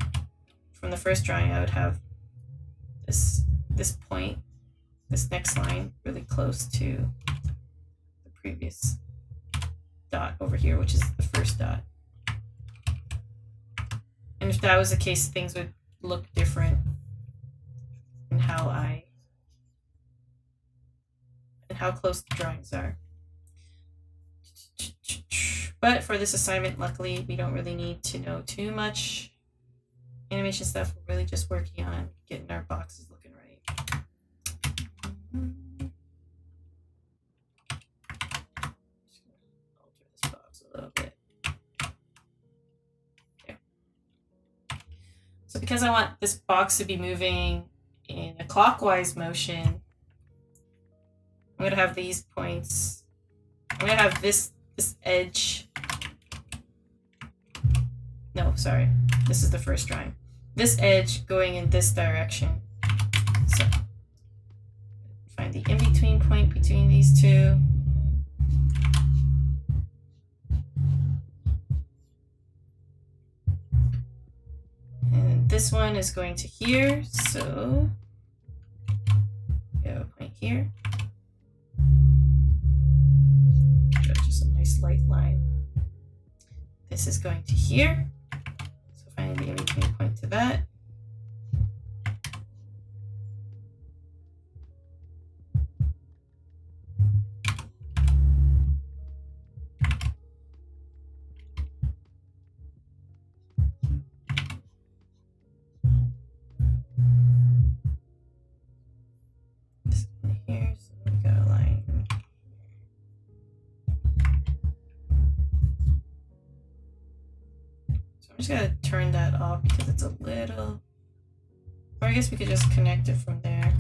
Speaker 1: from the first drawing, I would have this point, this next line really close to the previous dot over here, which is the first dot. And if that was the case, things would look different in how close the drawings are. But for this assignment, luckily, we don't really need to know too much animation stuff. We're really just working on getting our boxes looking right. Just gonna alter this box a little bit. Okay. So because I want this box to be moving in a clockwise motion, I'm going to have these points. I'm going to have this edge. No, sorry. This is the first drawing. This edge going in this direction. So find the in-between point between these two. And this one is going to here. So we have a point here. Just a nice light line. This is going to here. So finding the in-between point to that. This one here, so we got a line. I'm just gonna turn that off because it's a little, or I guess we could just connect it from there.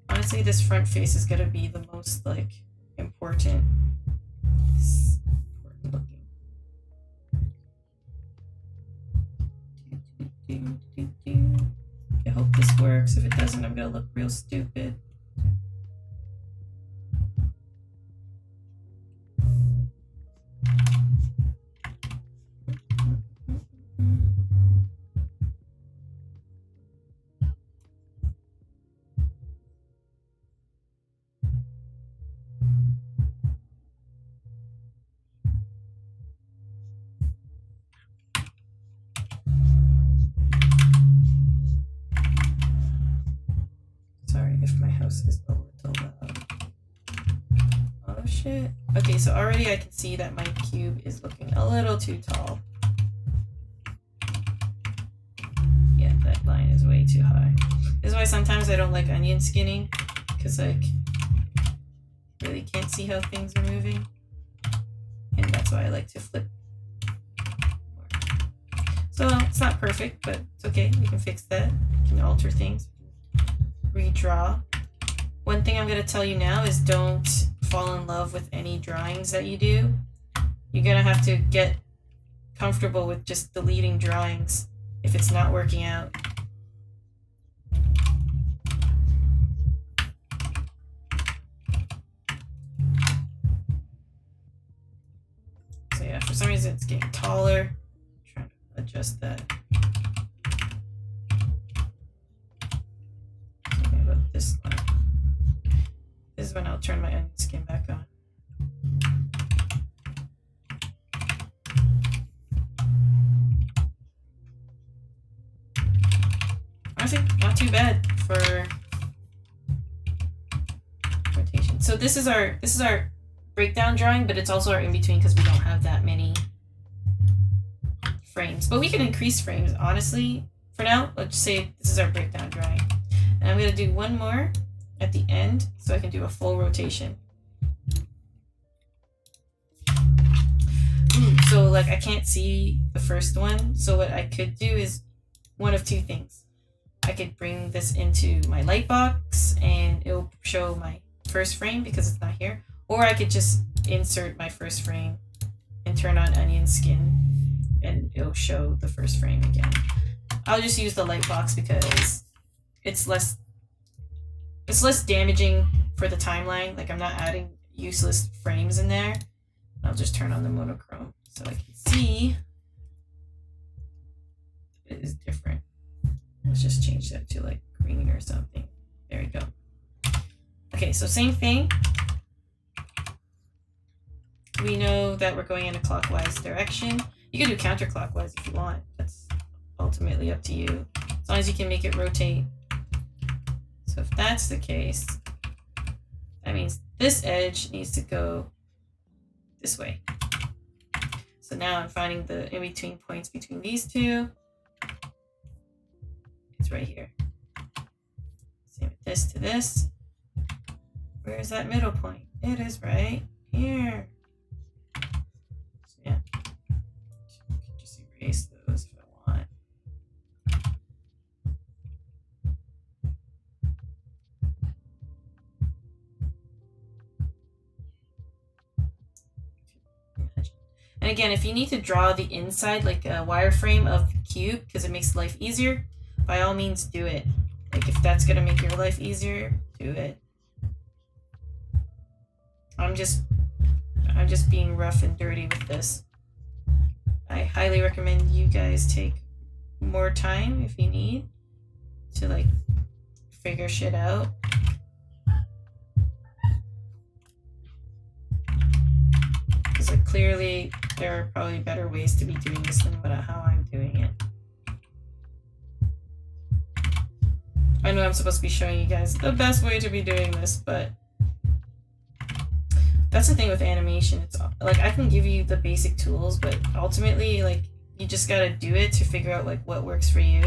Speaker 1: Honestly, this front face is gonna be the most like important looking. I hope this works. If it doesn't, I'm gonna look real stupid. Sorry if my house is a little loud. Oh shit. Okay, so already I can see that my cube is looking a little too tall. Yeah, that line is way too high. This is why sometimes I don't like onion skinning, because like really can't see how things are moving. And that's why I like to flip more. So it's not perfect, but it's okay. We can fix that. We can alter things. Redraw. One thing I'm going to tell you now is don't fall in love with any drawings that you do. You're gonna have to get comfortable with just deleting drawings if it's not working out. So yeah, for some reason it's getting taller. I'm trying to adjust that. Something about this one. This is when I'll turn my onion skin back on. Honestly, not too bad for rotation. So this is our breakdown drawing, but it's also our in between because we don't have that many frames. But we can increase frames, honestly. For now, let's say this is our breakdown drawing. And I'm gonna do one more at the end so I can do a full rotation. So like I can't see the first one. So what I could do is one of two things. I could bring this into my light box and it'll show my first frame because it's not here. Or I could just insert my first frame and turn on onion skin and it'll show the first frame again. I'll just use the light box because it's less damaging for the timeline. Like I'm not adding useless frames in there. I'll just turn on the monochrome so I can see it is different. Let's just change that to like green or something. There we go. Okay, so same thing. We know that we're going in a clockwise direction. You can do counterclockwise if you want. That's ultimately up to you. As long as you can make it rotate. So if that's the case, that means this edge needs to go this way. So now I'm finding the in-between points between these two. It's right here. Same with this to this. Where's that middle point? It is right here. So yeah, I can just erase those if I want. And again, if you need to draw the inside, like a wireframe of the cube, because it makes life easier, by all means do it. Like if that's gonna make your life easier, do it. I'm just being rough and dirty with this. I highly recommend you guys take more time if you need to like figure shit out. Because like clearly there are probably better ways to be doing this than how I'm doing it. I know I'm supposed to be showing you guys the best way to be doing this, but that's the thing with animation. It's like I can give you the basic tools, but ultimately like you just gotta do it to figure out like what works for you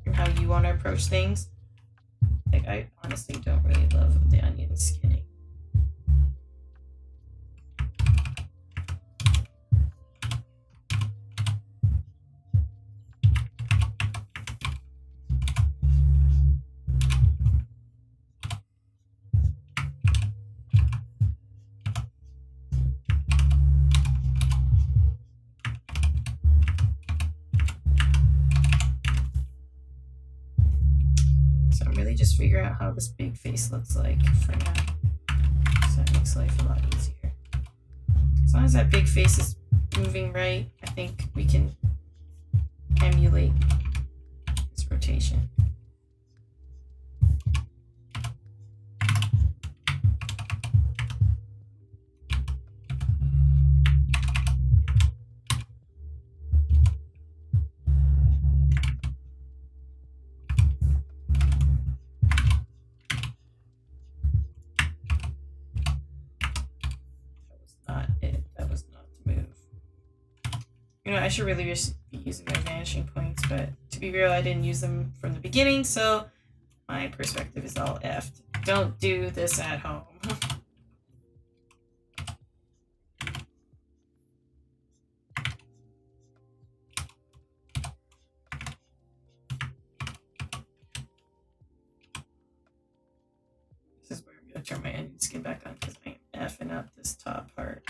Speaker 1: and how you want to approach things. Like I honestly don't really love the onion skinning. Just figure out how this big face looks like for now. So that makes life a lot easier. As long as that big face is moving right, I think we can emulate this rotation. I should really just be using my vanishing points, but to be real, I didn't use them from the beginning, so my perspective is all effed. Don't do this at home. This is where I'm going to turn my onion skin back on because I am effing up this top part.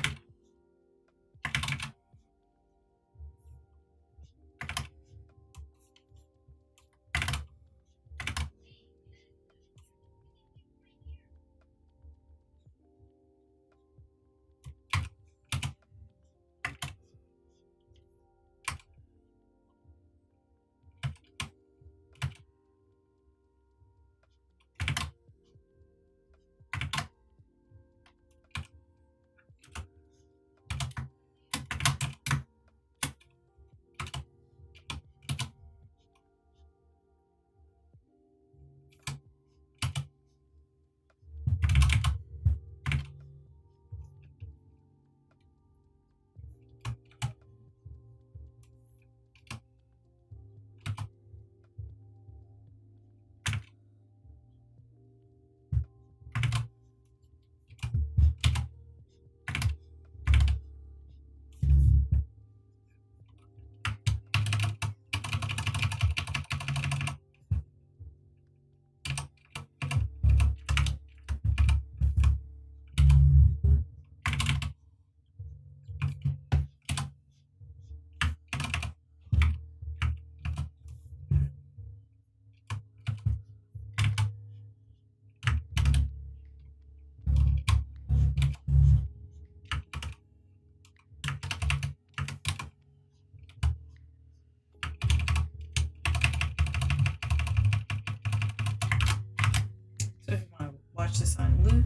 Speaker 1: So if you want to watch this on loop.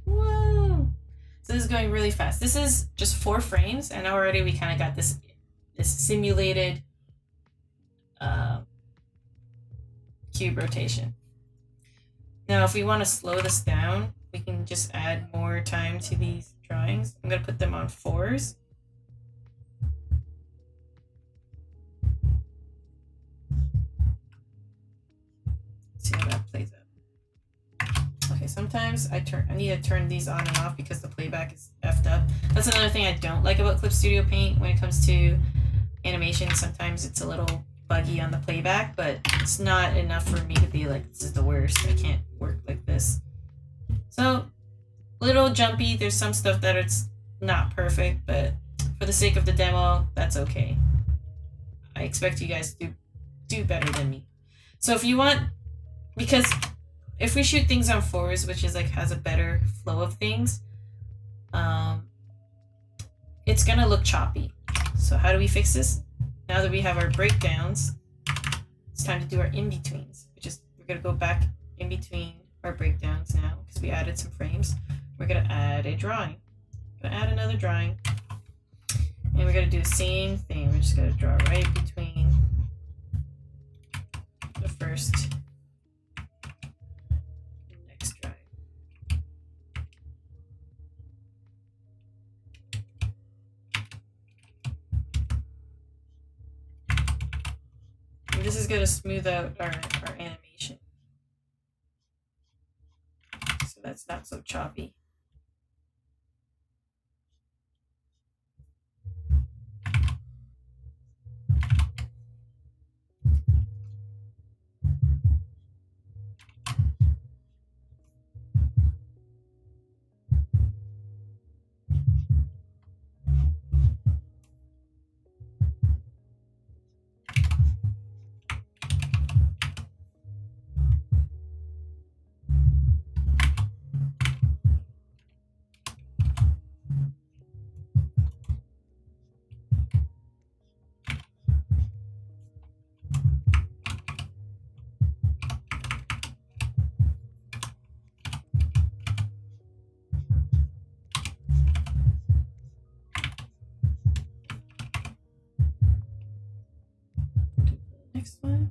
Speaker 1: Whoa! So this is going really fast. This is just 4 frames, and already we kind of got this simulated cube rotation. Now, if we want to slow this down, we can just add more time to these drawings. I'm going to put them on 4s. See how that plays out. Okay, sometimes I need to turn these on and off because the playback is effed up. That's another thing I don't like about Clip Studio Paint when it comes to animation. Sometimes it's a little buggy on the playback, but it's not enough for me to be like, this is the worst. I can't work like this. So, little jumpy. There's some stuff that it's not perfect, but for the sake of the demo, that's okay. I expect you guys to do better than me. So if you want, because if we shoot things on 4s, which is like has a better flow of things, it's gonna look choppy. So how do we fix this? Now that we have our breakdowns, it's time to do our in-betweens, which is we're gonna go back in between our breakdowns now because we added some frames. We're gonna add a drawing. We're gonna add another drawing, and we're gonna do the same thing. We're just gonna draw right between the first and next drawing. And this is gonna smooth out our animation, so that's not so choppy. Next one.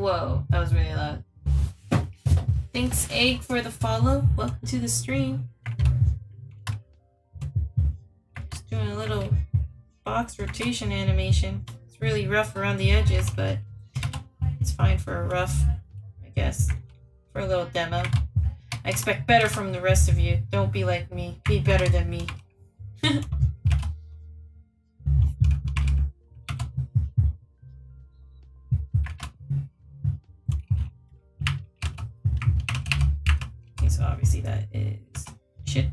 Speaker 1: Whoa, that was really loud. Thanks, Egg, for the follow. Welcome to the stream. Just doing a little box rotation animation. It's really rough around the edges, but it's fine for a rough, I guess, for a little demo. I expect better from the rest of you. Don't be like me. Be better than me. Okay, so obviously that is shit.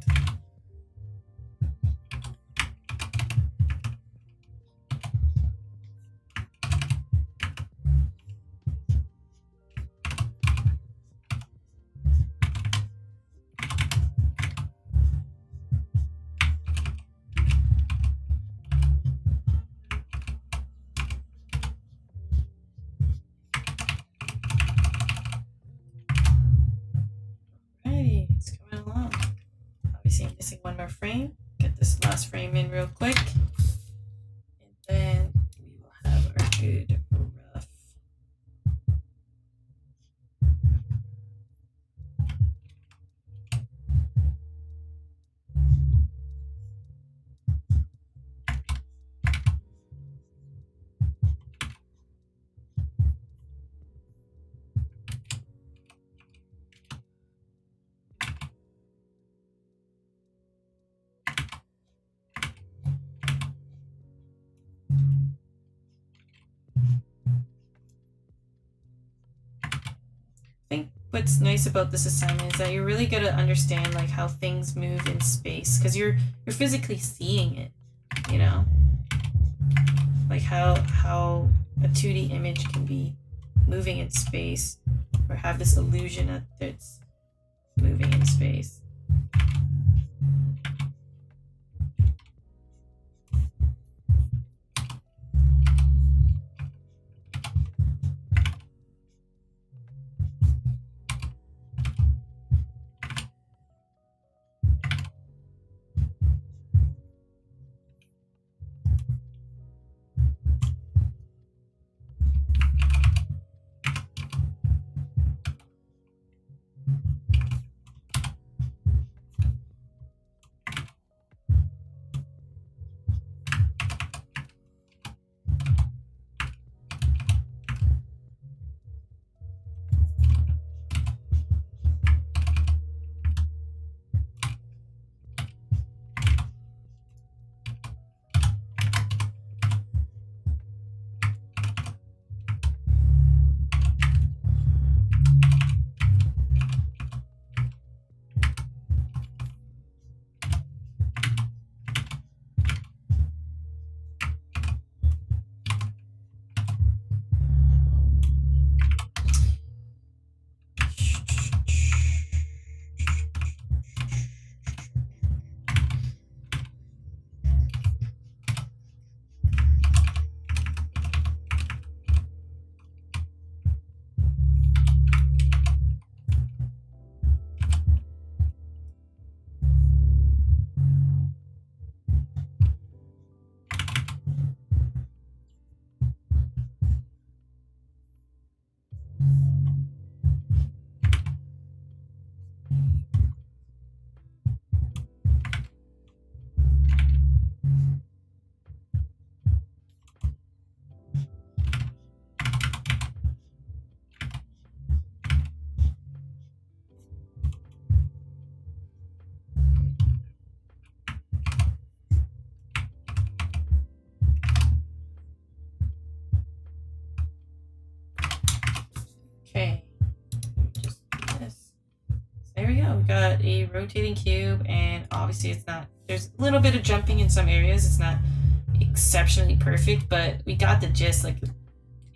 Speaker 1: Alrighty, it's coming along. Obviously, I'm missing one more frame. Get this last frame in real quick. And then we will have our good rough. I think what's nice about this assignment is that you're really gonna understand like how things move in space because you're physically seeing it, you know, like how a 2D image can be moving in space or have this illusion that it's moving in space. Okay, just do this. So there we go. We got a rotating cube, and obviously it's not. There's a little bit of jumping in some areas. It's not exceptionally perfect, but we got the gist. Like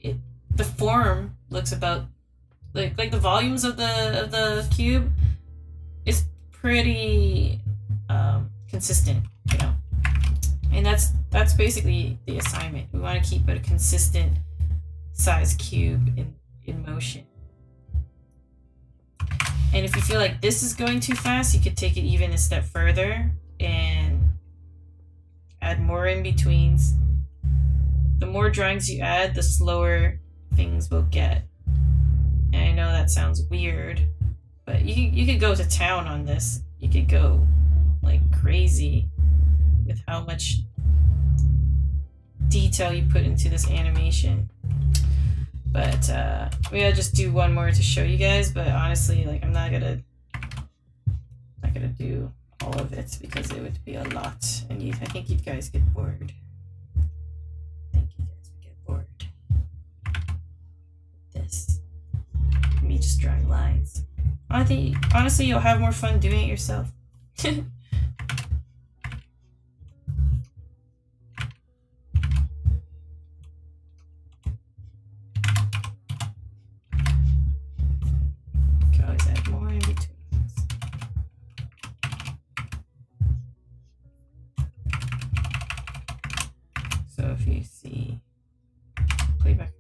Speaker 1: it, the form looks about like the volumes of the cube is pretty consistent, you know. And that's basically the assignment. We want to keep a consistent size cube in motion. And if you feel like this is going too fast, you could take it even a step further and add more in-betweens. The more drawings you add, the slower things will get. And I know that sounds weird, but you could go to town on this. You could go like crazy with how much detail you put into this animation. But maybe I'll just do one more to show you guys. But honestly, like I'm not gonna do all of it because it would be a lot, and I think you guys get bored. I think you guys would get bored with this. Me just drawing lines. I think honestly you'll have more fun doing it yourself. Okay, always add more in between. So if you see playback.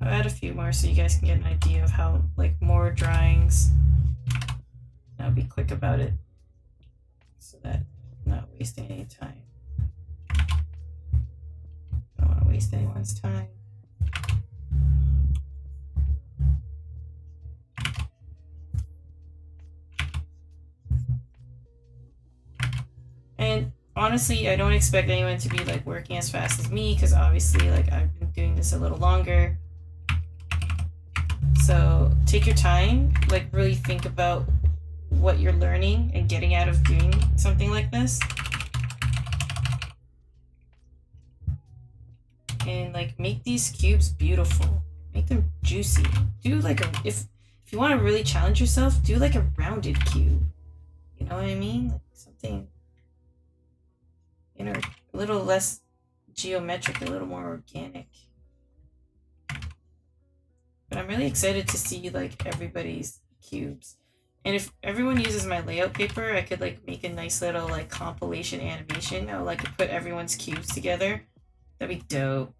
Speaker 1: I'll add a few more so you guys can get an idea of how, like, more drawings. I'll be quick about it so that I'm not wasting any time. I don't want to waste anyone's time. And honestly, I don't expect anyone to be like working as fast as me because obviously like I've been doing this a little longer. So take your time, like really think about what you're learning and getting out of doing something like this. And like make these cubes beautiful, make them juicy. Do like if you want to really challenge yourself, do like a rounded cube. You know what I mean? Like something, you know, a little less geometric, a little more organic. But I'm really excited to see like everybody's cubes. And if everyone uses my layout paper, I could like make a nice little like compilation animation. I'll like put everyone's cubes together. That'd be dope.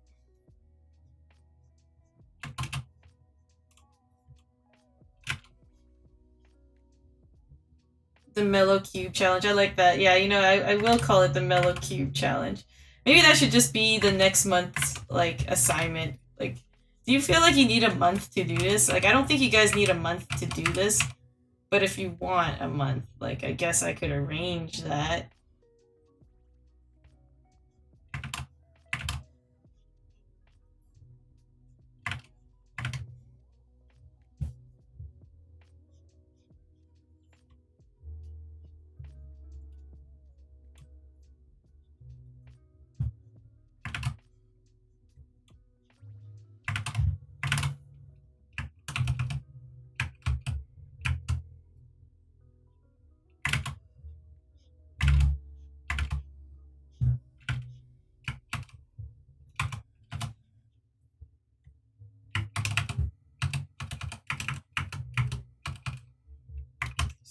Speaker 1: The Mellow Cube Challenge. I like that. Yeah, you know, I will call it the Mellow Cube Challenge. Maybe that should just be the next month's like assignment. Like, do you feel like you need a month to do this? Like, I don't think you guys need a month to do this. But if you want a month, like, I guess I could arrange that.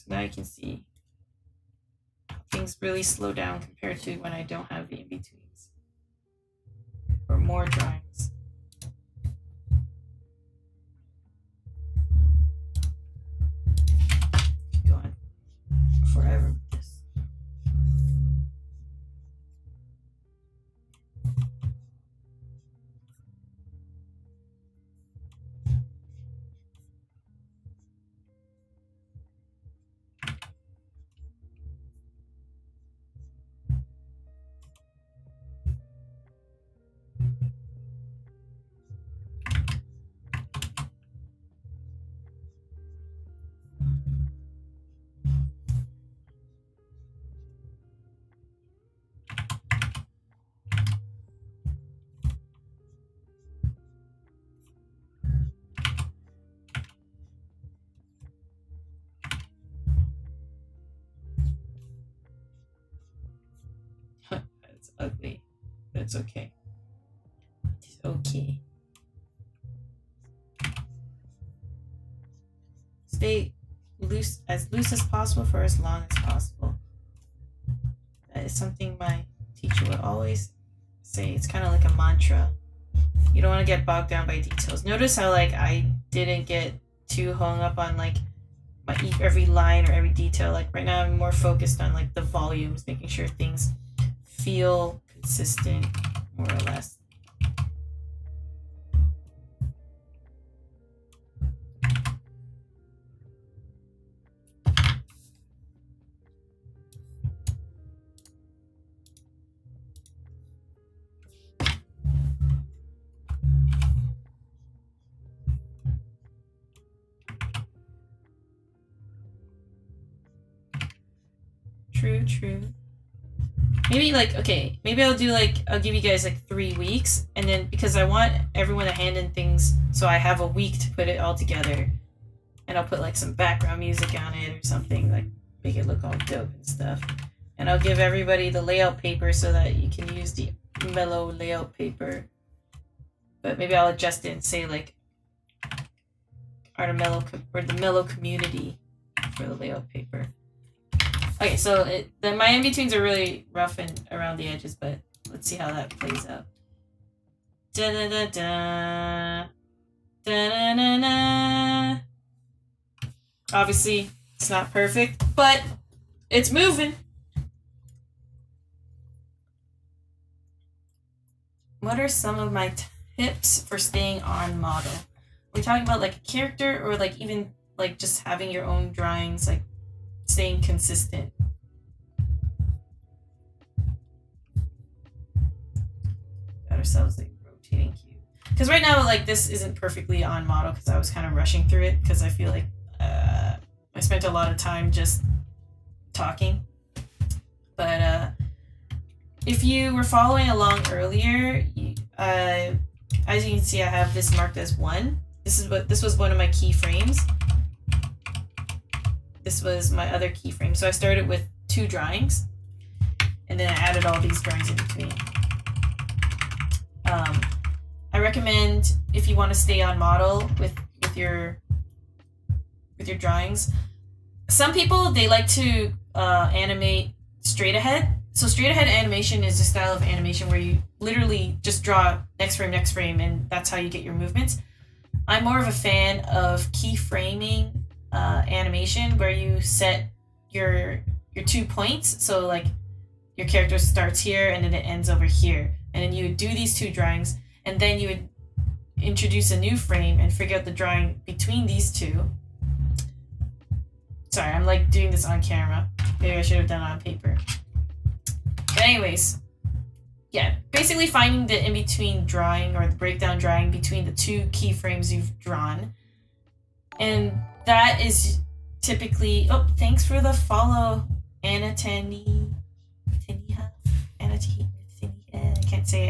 Speaker 1: Now you can see things really slow down compared to when I don't have the in-betweens or more drawings. Keep going forever with this. It's ugly, but it's okay. It's okay. Stay loose as possible for as long as possible. That is something my teacher would always say. It's kind of like a mantra. You don't want to get bogged down by details. Notice how like I didn't get too hung up on like every line or every detail. Like right now I'm more focused on like the volumes, making sure things feel consistent, more or less. True. Maybe like, okay, maybe I'll do like, I'll give you guys like 3 weeks, and then because I want everyone to hand in things, so I have a week to put it all together, and I'll put like some background music on it or something, like make it look all dope and stuff. And I'll give everybody the layout paper so that you can use the mellow layout paper. But maybe I'll adjust it and say like the mellow community for the layout paper. Okay, so my in-betweens are really rough and around the edges, but let's see how that plays out. Da-da-da-da. Da-na-na-na. Obviously, it's not perfect, but it's moving. What are some of my tips for staying on model? Are we talking about like a character, or like even like just having your own drawings, like staying consistent? Got ourselves a rotating cube. Because right now, like, this isn't perfectly on model because I was kind of rushing through it because I feel like I spent a lot of time just talking. But if you were following along earlier, as you can see, I have this marked as 1. This was one of my keyframes. This was my other keyframe. So I started with 2 drawings, and then I added all these drawings in between. I recommend, if you want to stay on model with your drawings, some people, they like to animate straight ahead. So straight ahead animation is a style of animation where you literally just draw next frame, and that's how you get your movements. I'm more of a fan of keyframing animation, where you set your 2 points. So like your character starts here and then it ends over here, and then you would do these 2 drawings, and then you would introduce a new frame and figure out the drawing between these 2. Sorry, I'm like doing this on camera. Maybe I should have done it on paper. But anyways, yeah, basically finding the in-between drawing, or the breakdown drawing between the 2 keyframes you've drawn. And that is typically, oh, thanks for the follow, Anna Tani.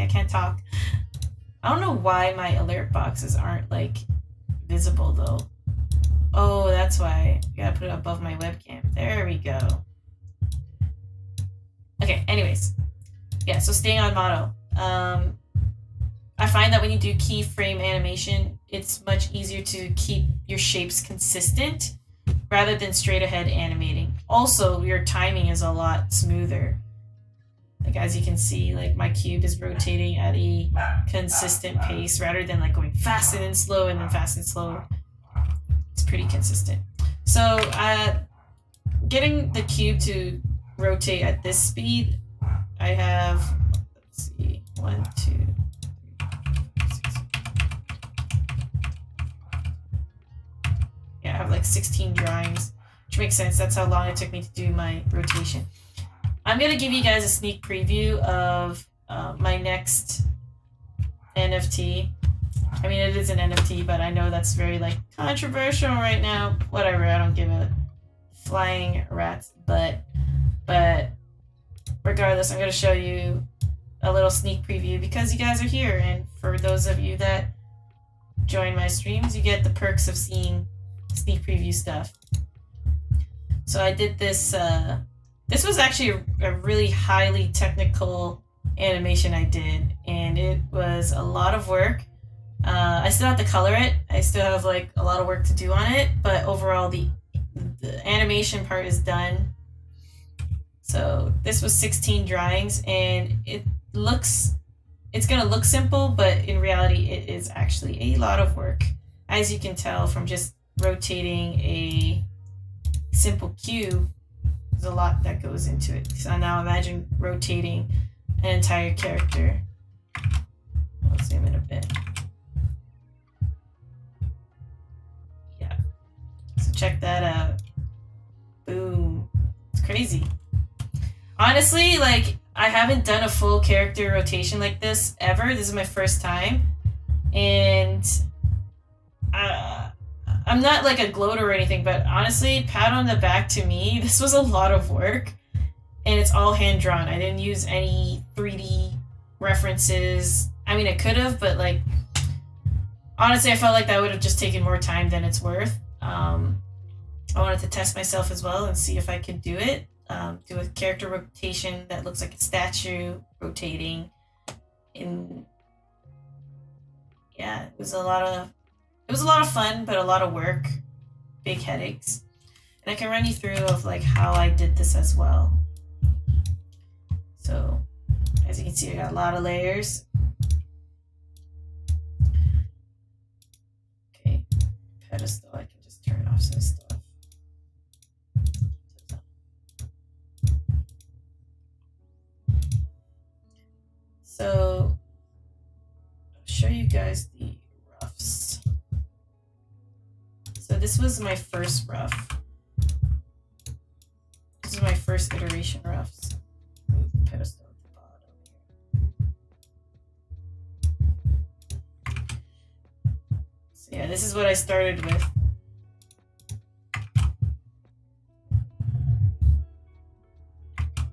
Speaker 1: I can't talk. I don't know why my alert boxes aren't like visible though. Oh, that's why. I gotta put it above my webcam. There we go. Okay, anyways. Yeah, so staying on model. I find that when you do keyframe animation, it's much easier to keep your shapes consistent rather than straight ahead animating. Also, your timing is a lot smoother. Like, as you can see, like my cube is rotating at a consistent pace rather than like going fast and then slow and then fast and slow. It's pretty consistent. So getting the cube to rotate at this speed, I have, let's see, 1, 2, 3, 4, 6. Yeah, I have like 16 drawings, which makes sense. That's how long it took me to do my rotation. I'm going to give you guys a sneak preview of my next NFT. I mean, it is an NFT, but I know that's very like controversial right now. Whatever, I don't give a flying rat's butt. But regardless, I'm going to show you a little sneak preview because you guys are here. And for those of you that join my streams, you get the perks of seeing sneak preview stuff. So I did this... This was actually a really highly technical animation I did, and it was a lot of work. I still have to color it. I still have like a lot of work to do on it, but overall the animation part is done. So this was 16 drawings, and it's gonna look simple, but in reality it is actually a lot of work, as you can tell from just rotating a simple cube. There's a lot that goes into it. So now imagine rotating an entire character. zoom in a bit. Yeah. So check that out. Boom. It's crazy. Honestly, like, I haven't done a full character rotation like this ever. This is my first time. And I'm not like a gloater or anything, but honestly, pat on the back to me. This was a lot of work. And it's all hand drawn. I didn't use any 3D references. I mean, I could have, but like, honestly, I felt like that would have just taken more time than it's worth. I wanted to test myself as well and see if I could do it. Do a character rotation that looks like a statue rotating. And yeah, it was a lot of fun, but a lot of work, big headaches. And I can run you through of like how I did this as well. So, as you can see, I got a lot of layers. Okay, pedestal, I can just turn off some stuff. So, I'll show you guys the roughs. So this was my first rough. This is my first iteration roughs. Move the pedestal at the bottom. So yeah, this is what I started with.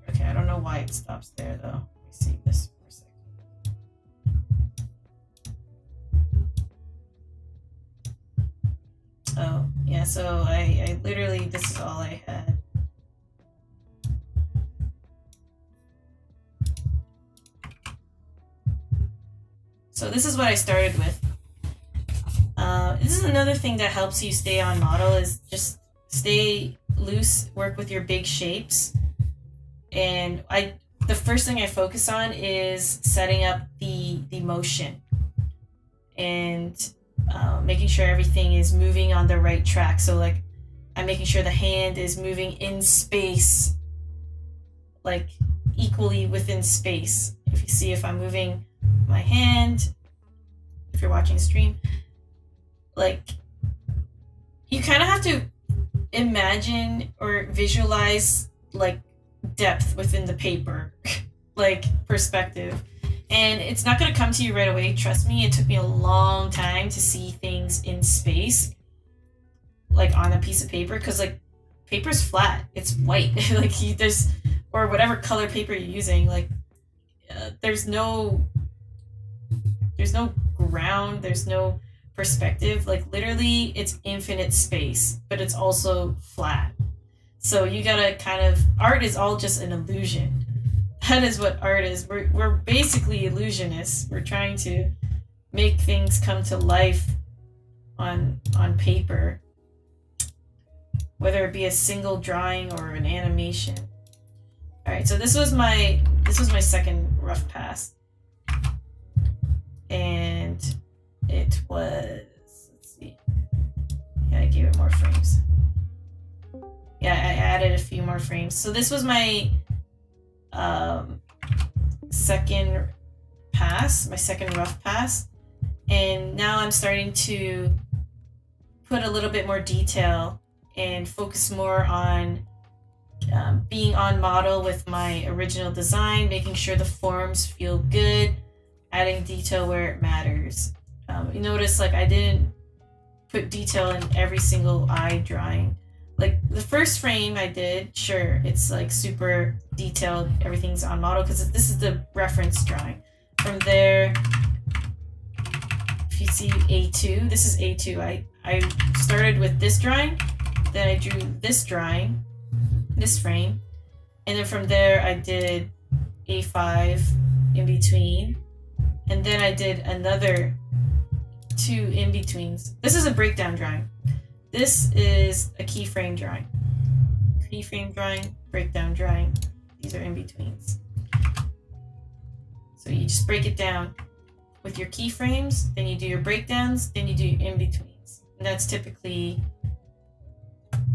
Speaker 1: Okay, I don't know why it stops there though. Let me see this for a second. Oh, yeah, so I literally, this is all I had. So this is what I started with. This is another thing that helps you stay on model, is just stay loose, work with your big shapes. And the first thing I focus on is setting up the motion and making sure everything is moving on the right track. So like I'm making sure the hand is moving in space, like equally within space. If you see, if I'm moving my hand, if you're watching the stream, like you kind of have to imagine or visualize like depth within the paper, like perspective. And it's not going to come to you right away. Trust me, it took me a long time to see things in space, like on a piece of paper, because like paper's flat, it's white. Like there's, or whatever color paper you're using, like there's no ground, there's no perspective. Like literally it's infinite space, but it's also flat. So you gotta kind of, art is all just an illusion. That is what art is. We're basically illusionists. We're trying to make things come to life on paper, whether it be a single drawing or an animation. All right, so this was my second rough pass, and it was, let's see, yeah, I gave it more frames. Yeah, I added a few more frames. So this was my second pass, my second rough pass, and now I'm starting to put a little bit more detail and focus more on being on model with my original design, making sure the forms feel good, adding detail where it matters. You notice like I didn't put detail in every single eye drawing. Like the first frame I did, sure, it's like super detailed, everything's on model because this is the reference drawing. From there, if you see A2, this is A2. I started with this drawing, then I drew this drawing, this frame, and then from there I did A5 in between, and then I did another 2 in-betweens. This is a breakdown drawing. This is a keyframe drawing. Keyframe drawing, breakdown drawing. These are in-betweens. So you just break it down with your keyframes, then you do your breakdowns, then you do your in-betweens. And that's typically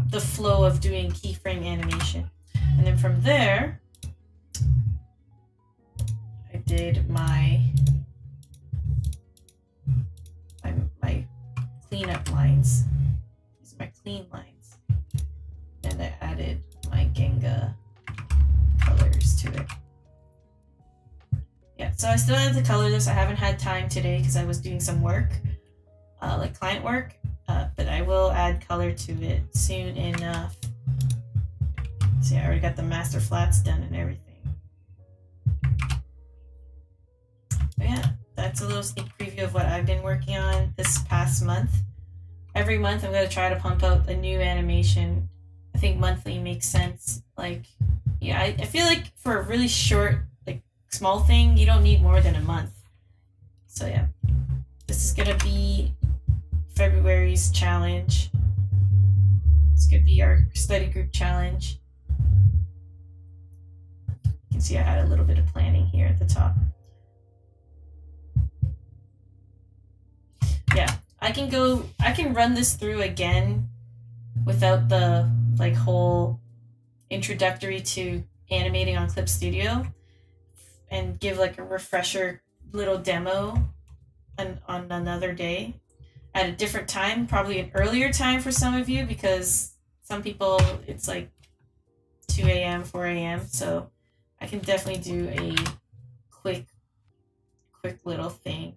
Speaker 1: the flow of doing keyframe animation. And then from there, I did my cleanup lines. These are my clean lines. And I added my Genga colors to it. Yeah, so I still have to color this. I haven't had time today because I was doing some work, like client work, but I will add color to it soon enough. See, I already got the master flats done and everything. But yeah, that's a little sneak preview of what I've been working on this past month. Every month I'm going to try to pump out a new animation. I think monthly makes sense. Like, yeah, I feel like for a really short, like, small thing, you don't need more than a month. So yeah, this is going to be February's challenge. It's going to be our study group challenge. You can see I had a little bit of planning here at the top. Yeah, I can run this through again without the like whole introductory to animating on Clip Studio and give like a refresher little demo on another day at a different time, probably an earlier time for some of you, because some people it's like 2 a.m., 4 a.m. So I can definitely do a quick little thing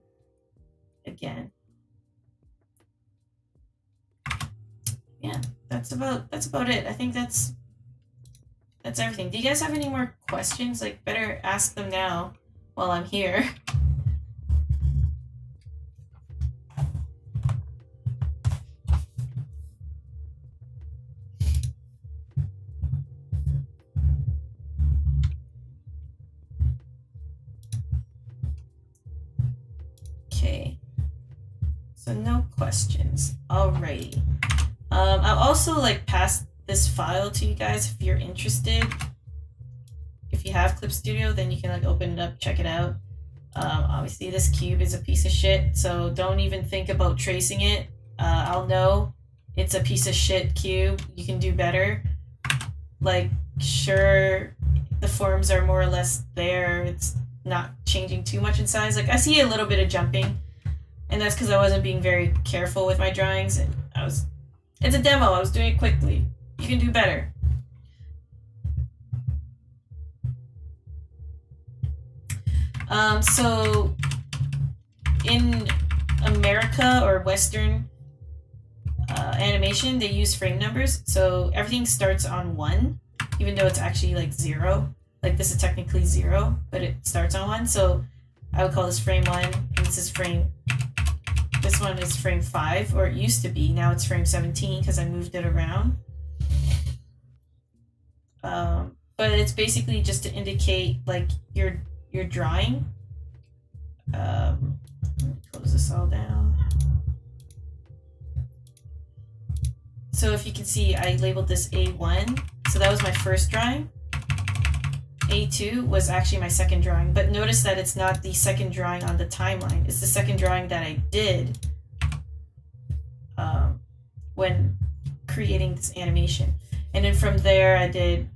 Speaker 1: again. Yeah, that's about it. I think that's everything. Do you guys have any more questions? Like, better ask them now while I'm here. Okay. So no questions. Alrighty. I'll also like pass this file to you guys if you're interested. If you have Clip Studio, then you can like open it up, check it out. Obviously this cube is a piece of shit, so don't even think about tracing it. I'll know it's a piece of shit cube. You can do better. Like, sure, the forms are more or less there. It's not changing too much in size. Like, I see a little bit of jumping, and that's because I wasn't being very careful with my drawings, and it's a demo. I was doing it quickly. You can do better. So in America or Western animation, they use frame numbers. So everything starts on 1, even though it's actually like 0. Like this is technically 0, but it starts on 1. So I would call this frame 1, and this one is frame 5, or it used to be. Now it's frame 17 because I moved it around. But it's basically just to indicate like your drawing. Let me close this all down. So if you can see, I labeled this A1. So that was my first drawing. A2 was actually my second drawing, but notice that it's not the second drawing on the timeline. It's the second drawing that I did when creating this animation. And then from there, I did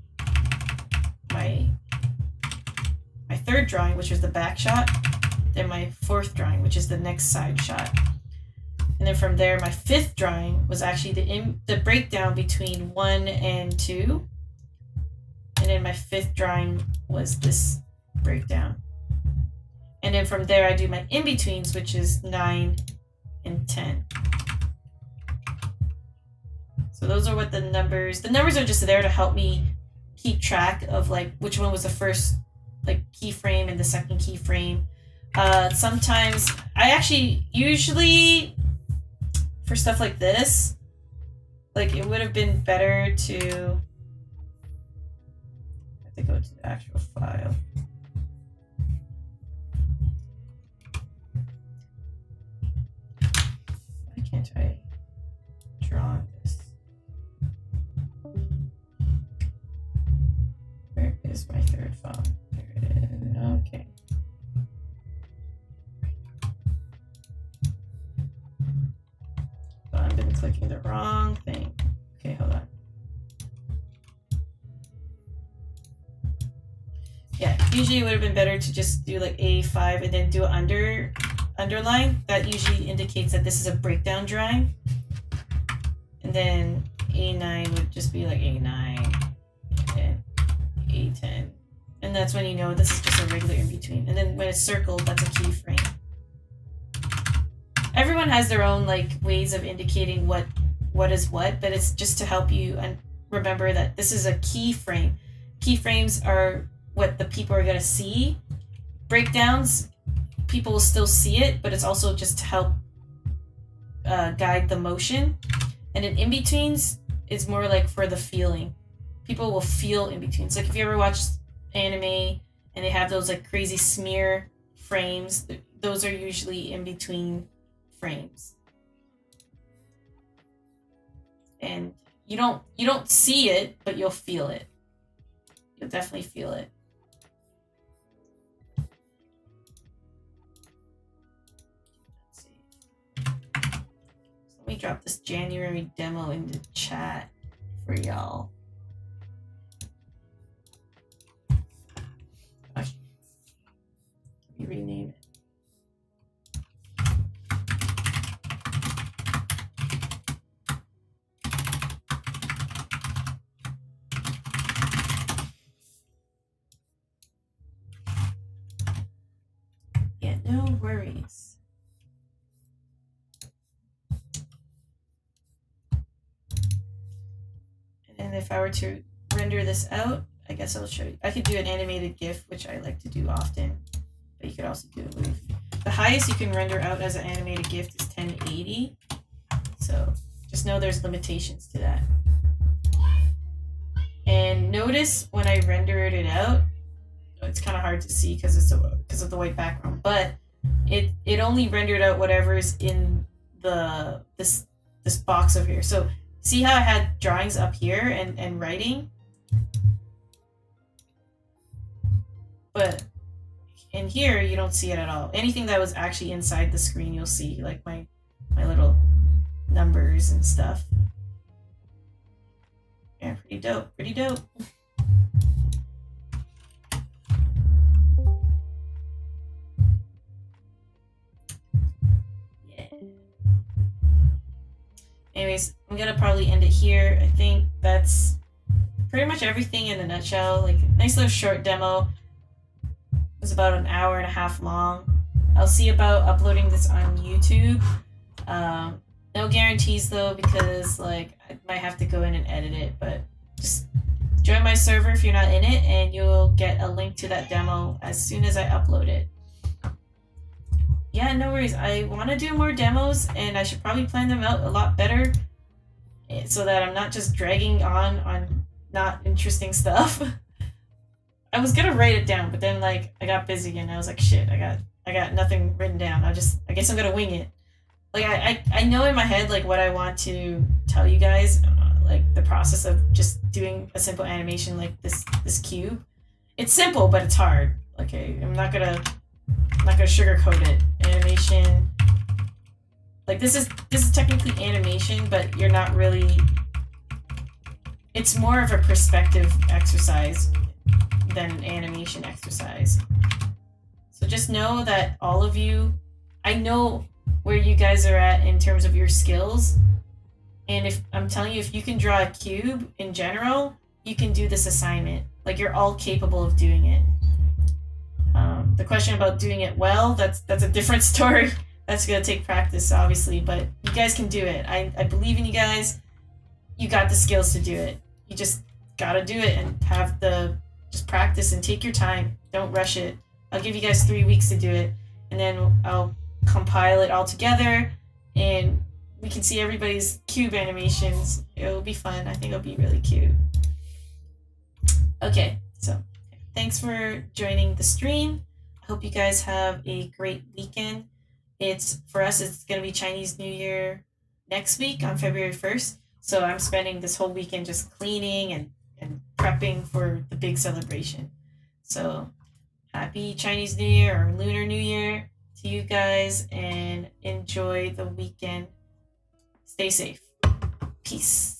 Speaker 1: my third drawing, which was the back shot, then my fourth drawing, which is the next side shot. And then from there, my fifth drawing was actually the breakdown between 1 and 2. And then my fifth drawing was this breakdown. And then from there, I do my in-betweens, which is 9 and 10. So those are what the numbers are just there to help me keep track of like which one was the first like keyframe and the second keyframe. Sometimes usually for stuff like this, like it would have been better to go to the actual file. Why can't I draw this? Where is my third file? There it is. Okay. Oh, I've been clicking the wrong thing. Okay, hold on. Yeah, usually it would have been better to just do like A5 and then do it under underline, that usually indicates that this is a breakdown drawing. And then A9 would just be like A9 and A10. And that's when you know this is just a regular in between. And then when it's circled, that's a keyframe. Everyone has their own like ways of indicating what is what, but it's just to help you and remember that this is a keyframe. Keyframes are what the people are gonna see. Breakdowns, people will still see it, but it's also just to help guide the motion. And then in-betweens is more like for the feeling. People will feel in-betweens. Like if you ever watch anime and they have those like crazy smear frames, those are usually in-between frames. And you don't see it, but you'll feel it. You'll definitely feel it. Let's see. So let me drop this January demo in the chat for y'all. Gosh. Let me rename it. Yeah, no worries. And if I were to render this out, I guess I'll show you. I could do an animated GIF, which I like to do often, but you could also do a move. The highest you can render out as an animated GIF is 1080. So just know there's limitations to that. And notice when I rendered it out, it's kind of hard to see because of the white background, but it only rendered out whatever's in this box over here. So see how I had drawings up here and writing? But in here, you don't see it at all. Anything that was actually inside the screen, you'll see, like my little numbers and stuff. Yeah, pretty dope, pretty dope. Yeah. Anyways, I'm gonna probably end it here. I think that's pretty much everything in a nutshell. Like, nice little short demo. It was about an hour and a half long. I'll see about uploading this on YouTube. No guarantees though, because like I might have to go in and edit it, but just join my server if you're not in it and you'll get a link to that demo as soon as I upload it. Yeah, no worries. I want to do more demos and I should probably plan them out a lot better so that I'm not just dragging on not interesting stuff. I was gonna write it down, but then like I got busy and I was like, shit, I got nothing written down. I guess I'm gonna wing it. Like I know in my head like what I want to tell you guys, like the process of just doing a simple animation like this cube. It's simple, but it's hard. Okay, I'm not gonna sugarcoat it. Animation. Like this is technically animation, but you're not really. It's more of a perspective exercise than an animation exercise. So just know that all of you, I know where you guys are at in terms of your skills. And if I'm telling you, if you can draw a cube in general, you can do this assignment. Like you're all capable of doing it. The question about doing it well, that's a different story. That's gonna take practice, obviously, but you guys can do it. I believe in you guys. You got the skills to do it. You just gotta do it and just practice and take your time. Don't rush it. I'll give you guys 3 weeks to do it, and then I'll compile it all together, and we can see everybody's cube animations. It'll be fun. I think it'll be really cute. Okay, so thanks for joining the stream. I hope you guys have a great weekend. For us, it's going to be Chinese New Year next week on February 1st. So I'm spending this whole weekend just cleaning and prepping for the big celebration. So happy Chinese New Year or Lunar New Year to you guys, and enjoy the weekend. Stay safe. Peace.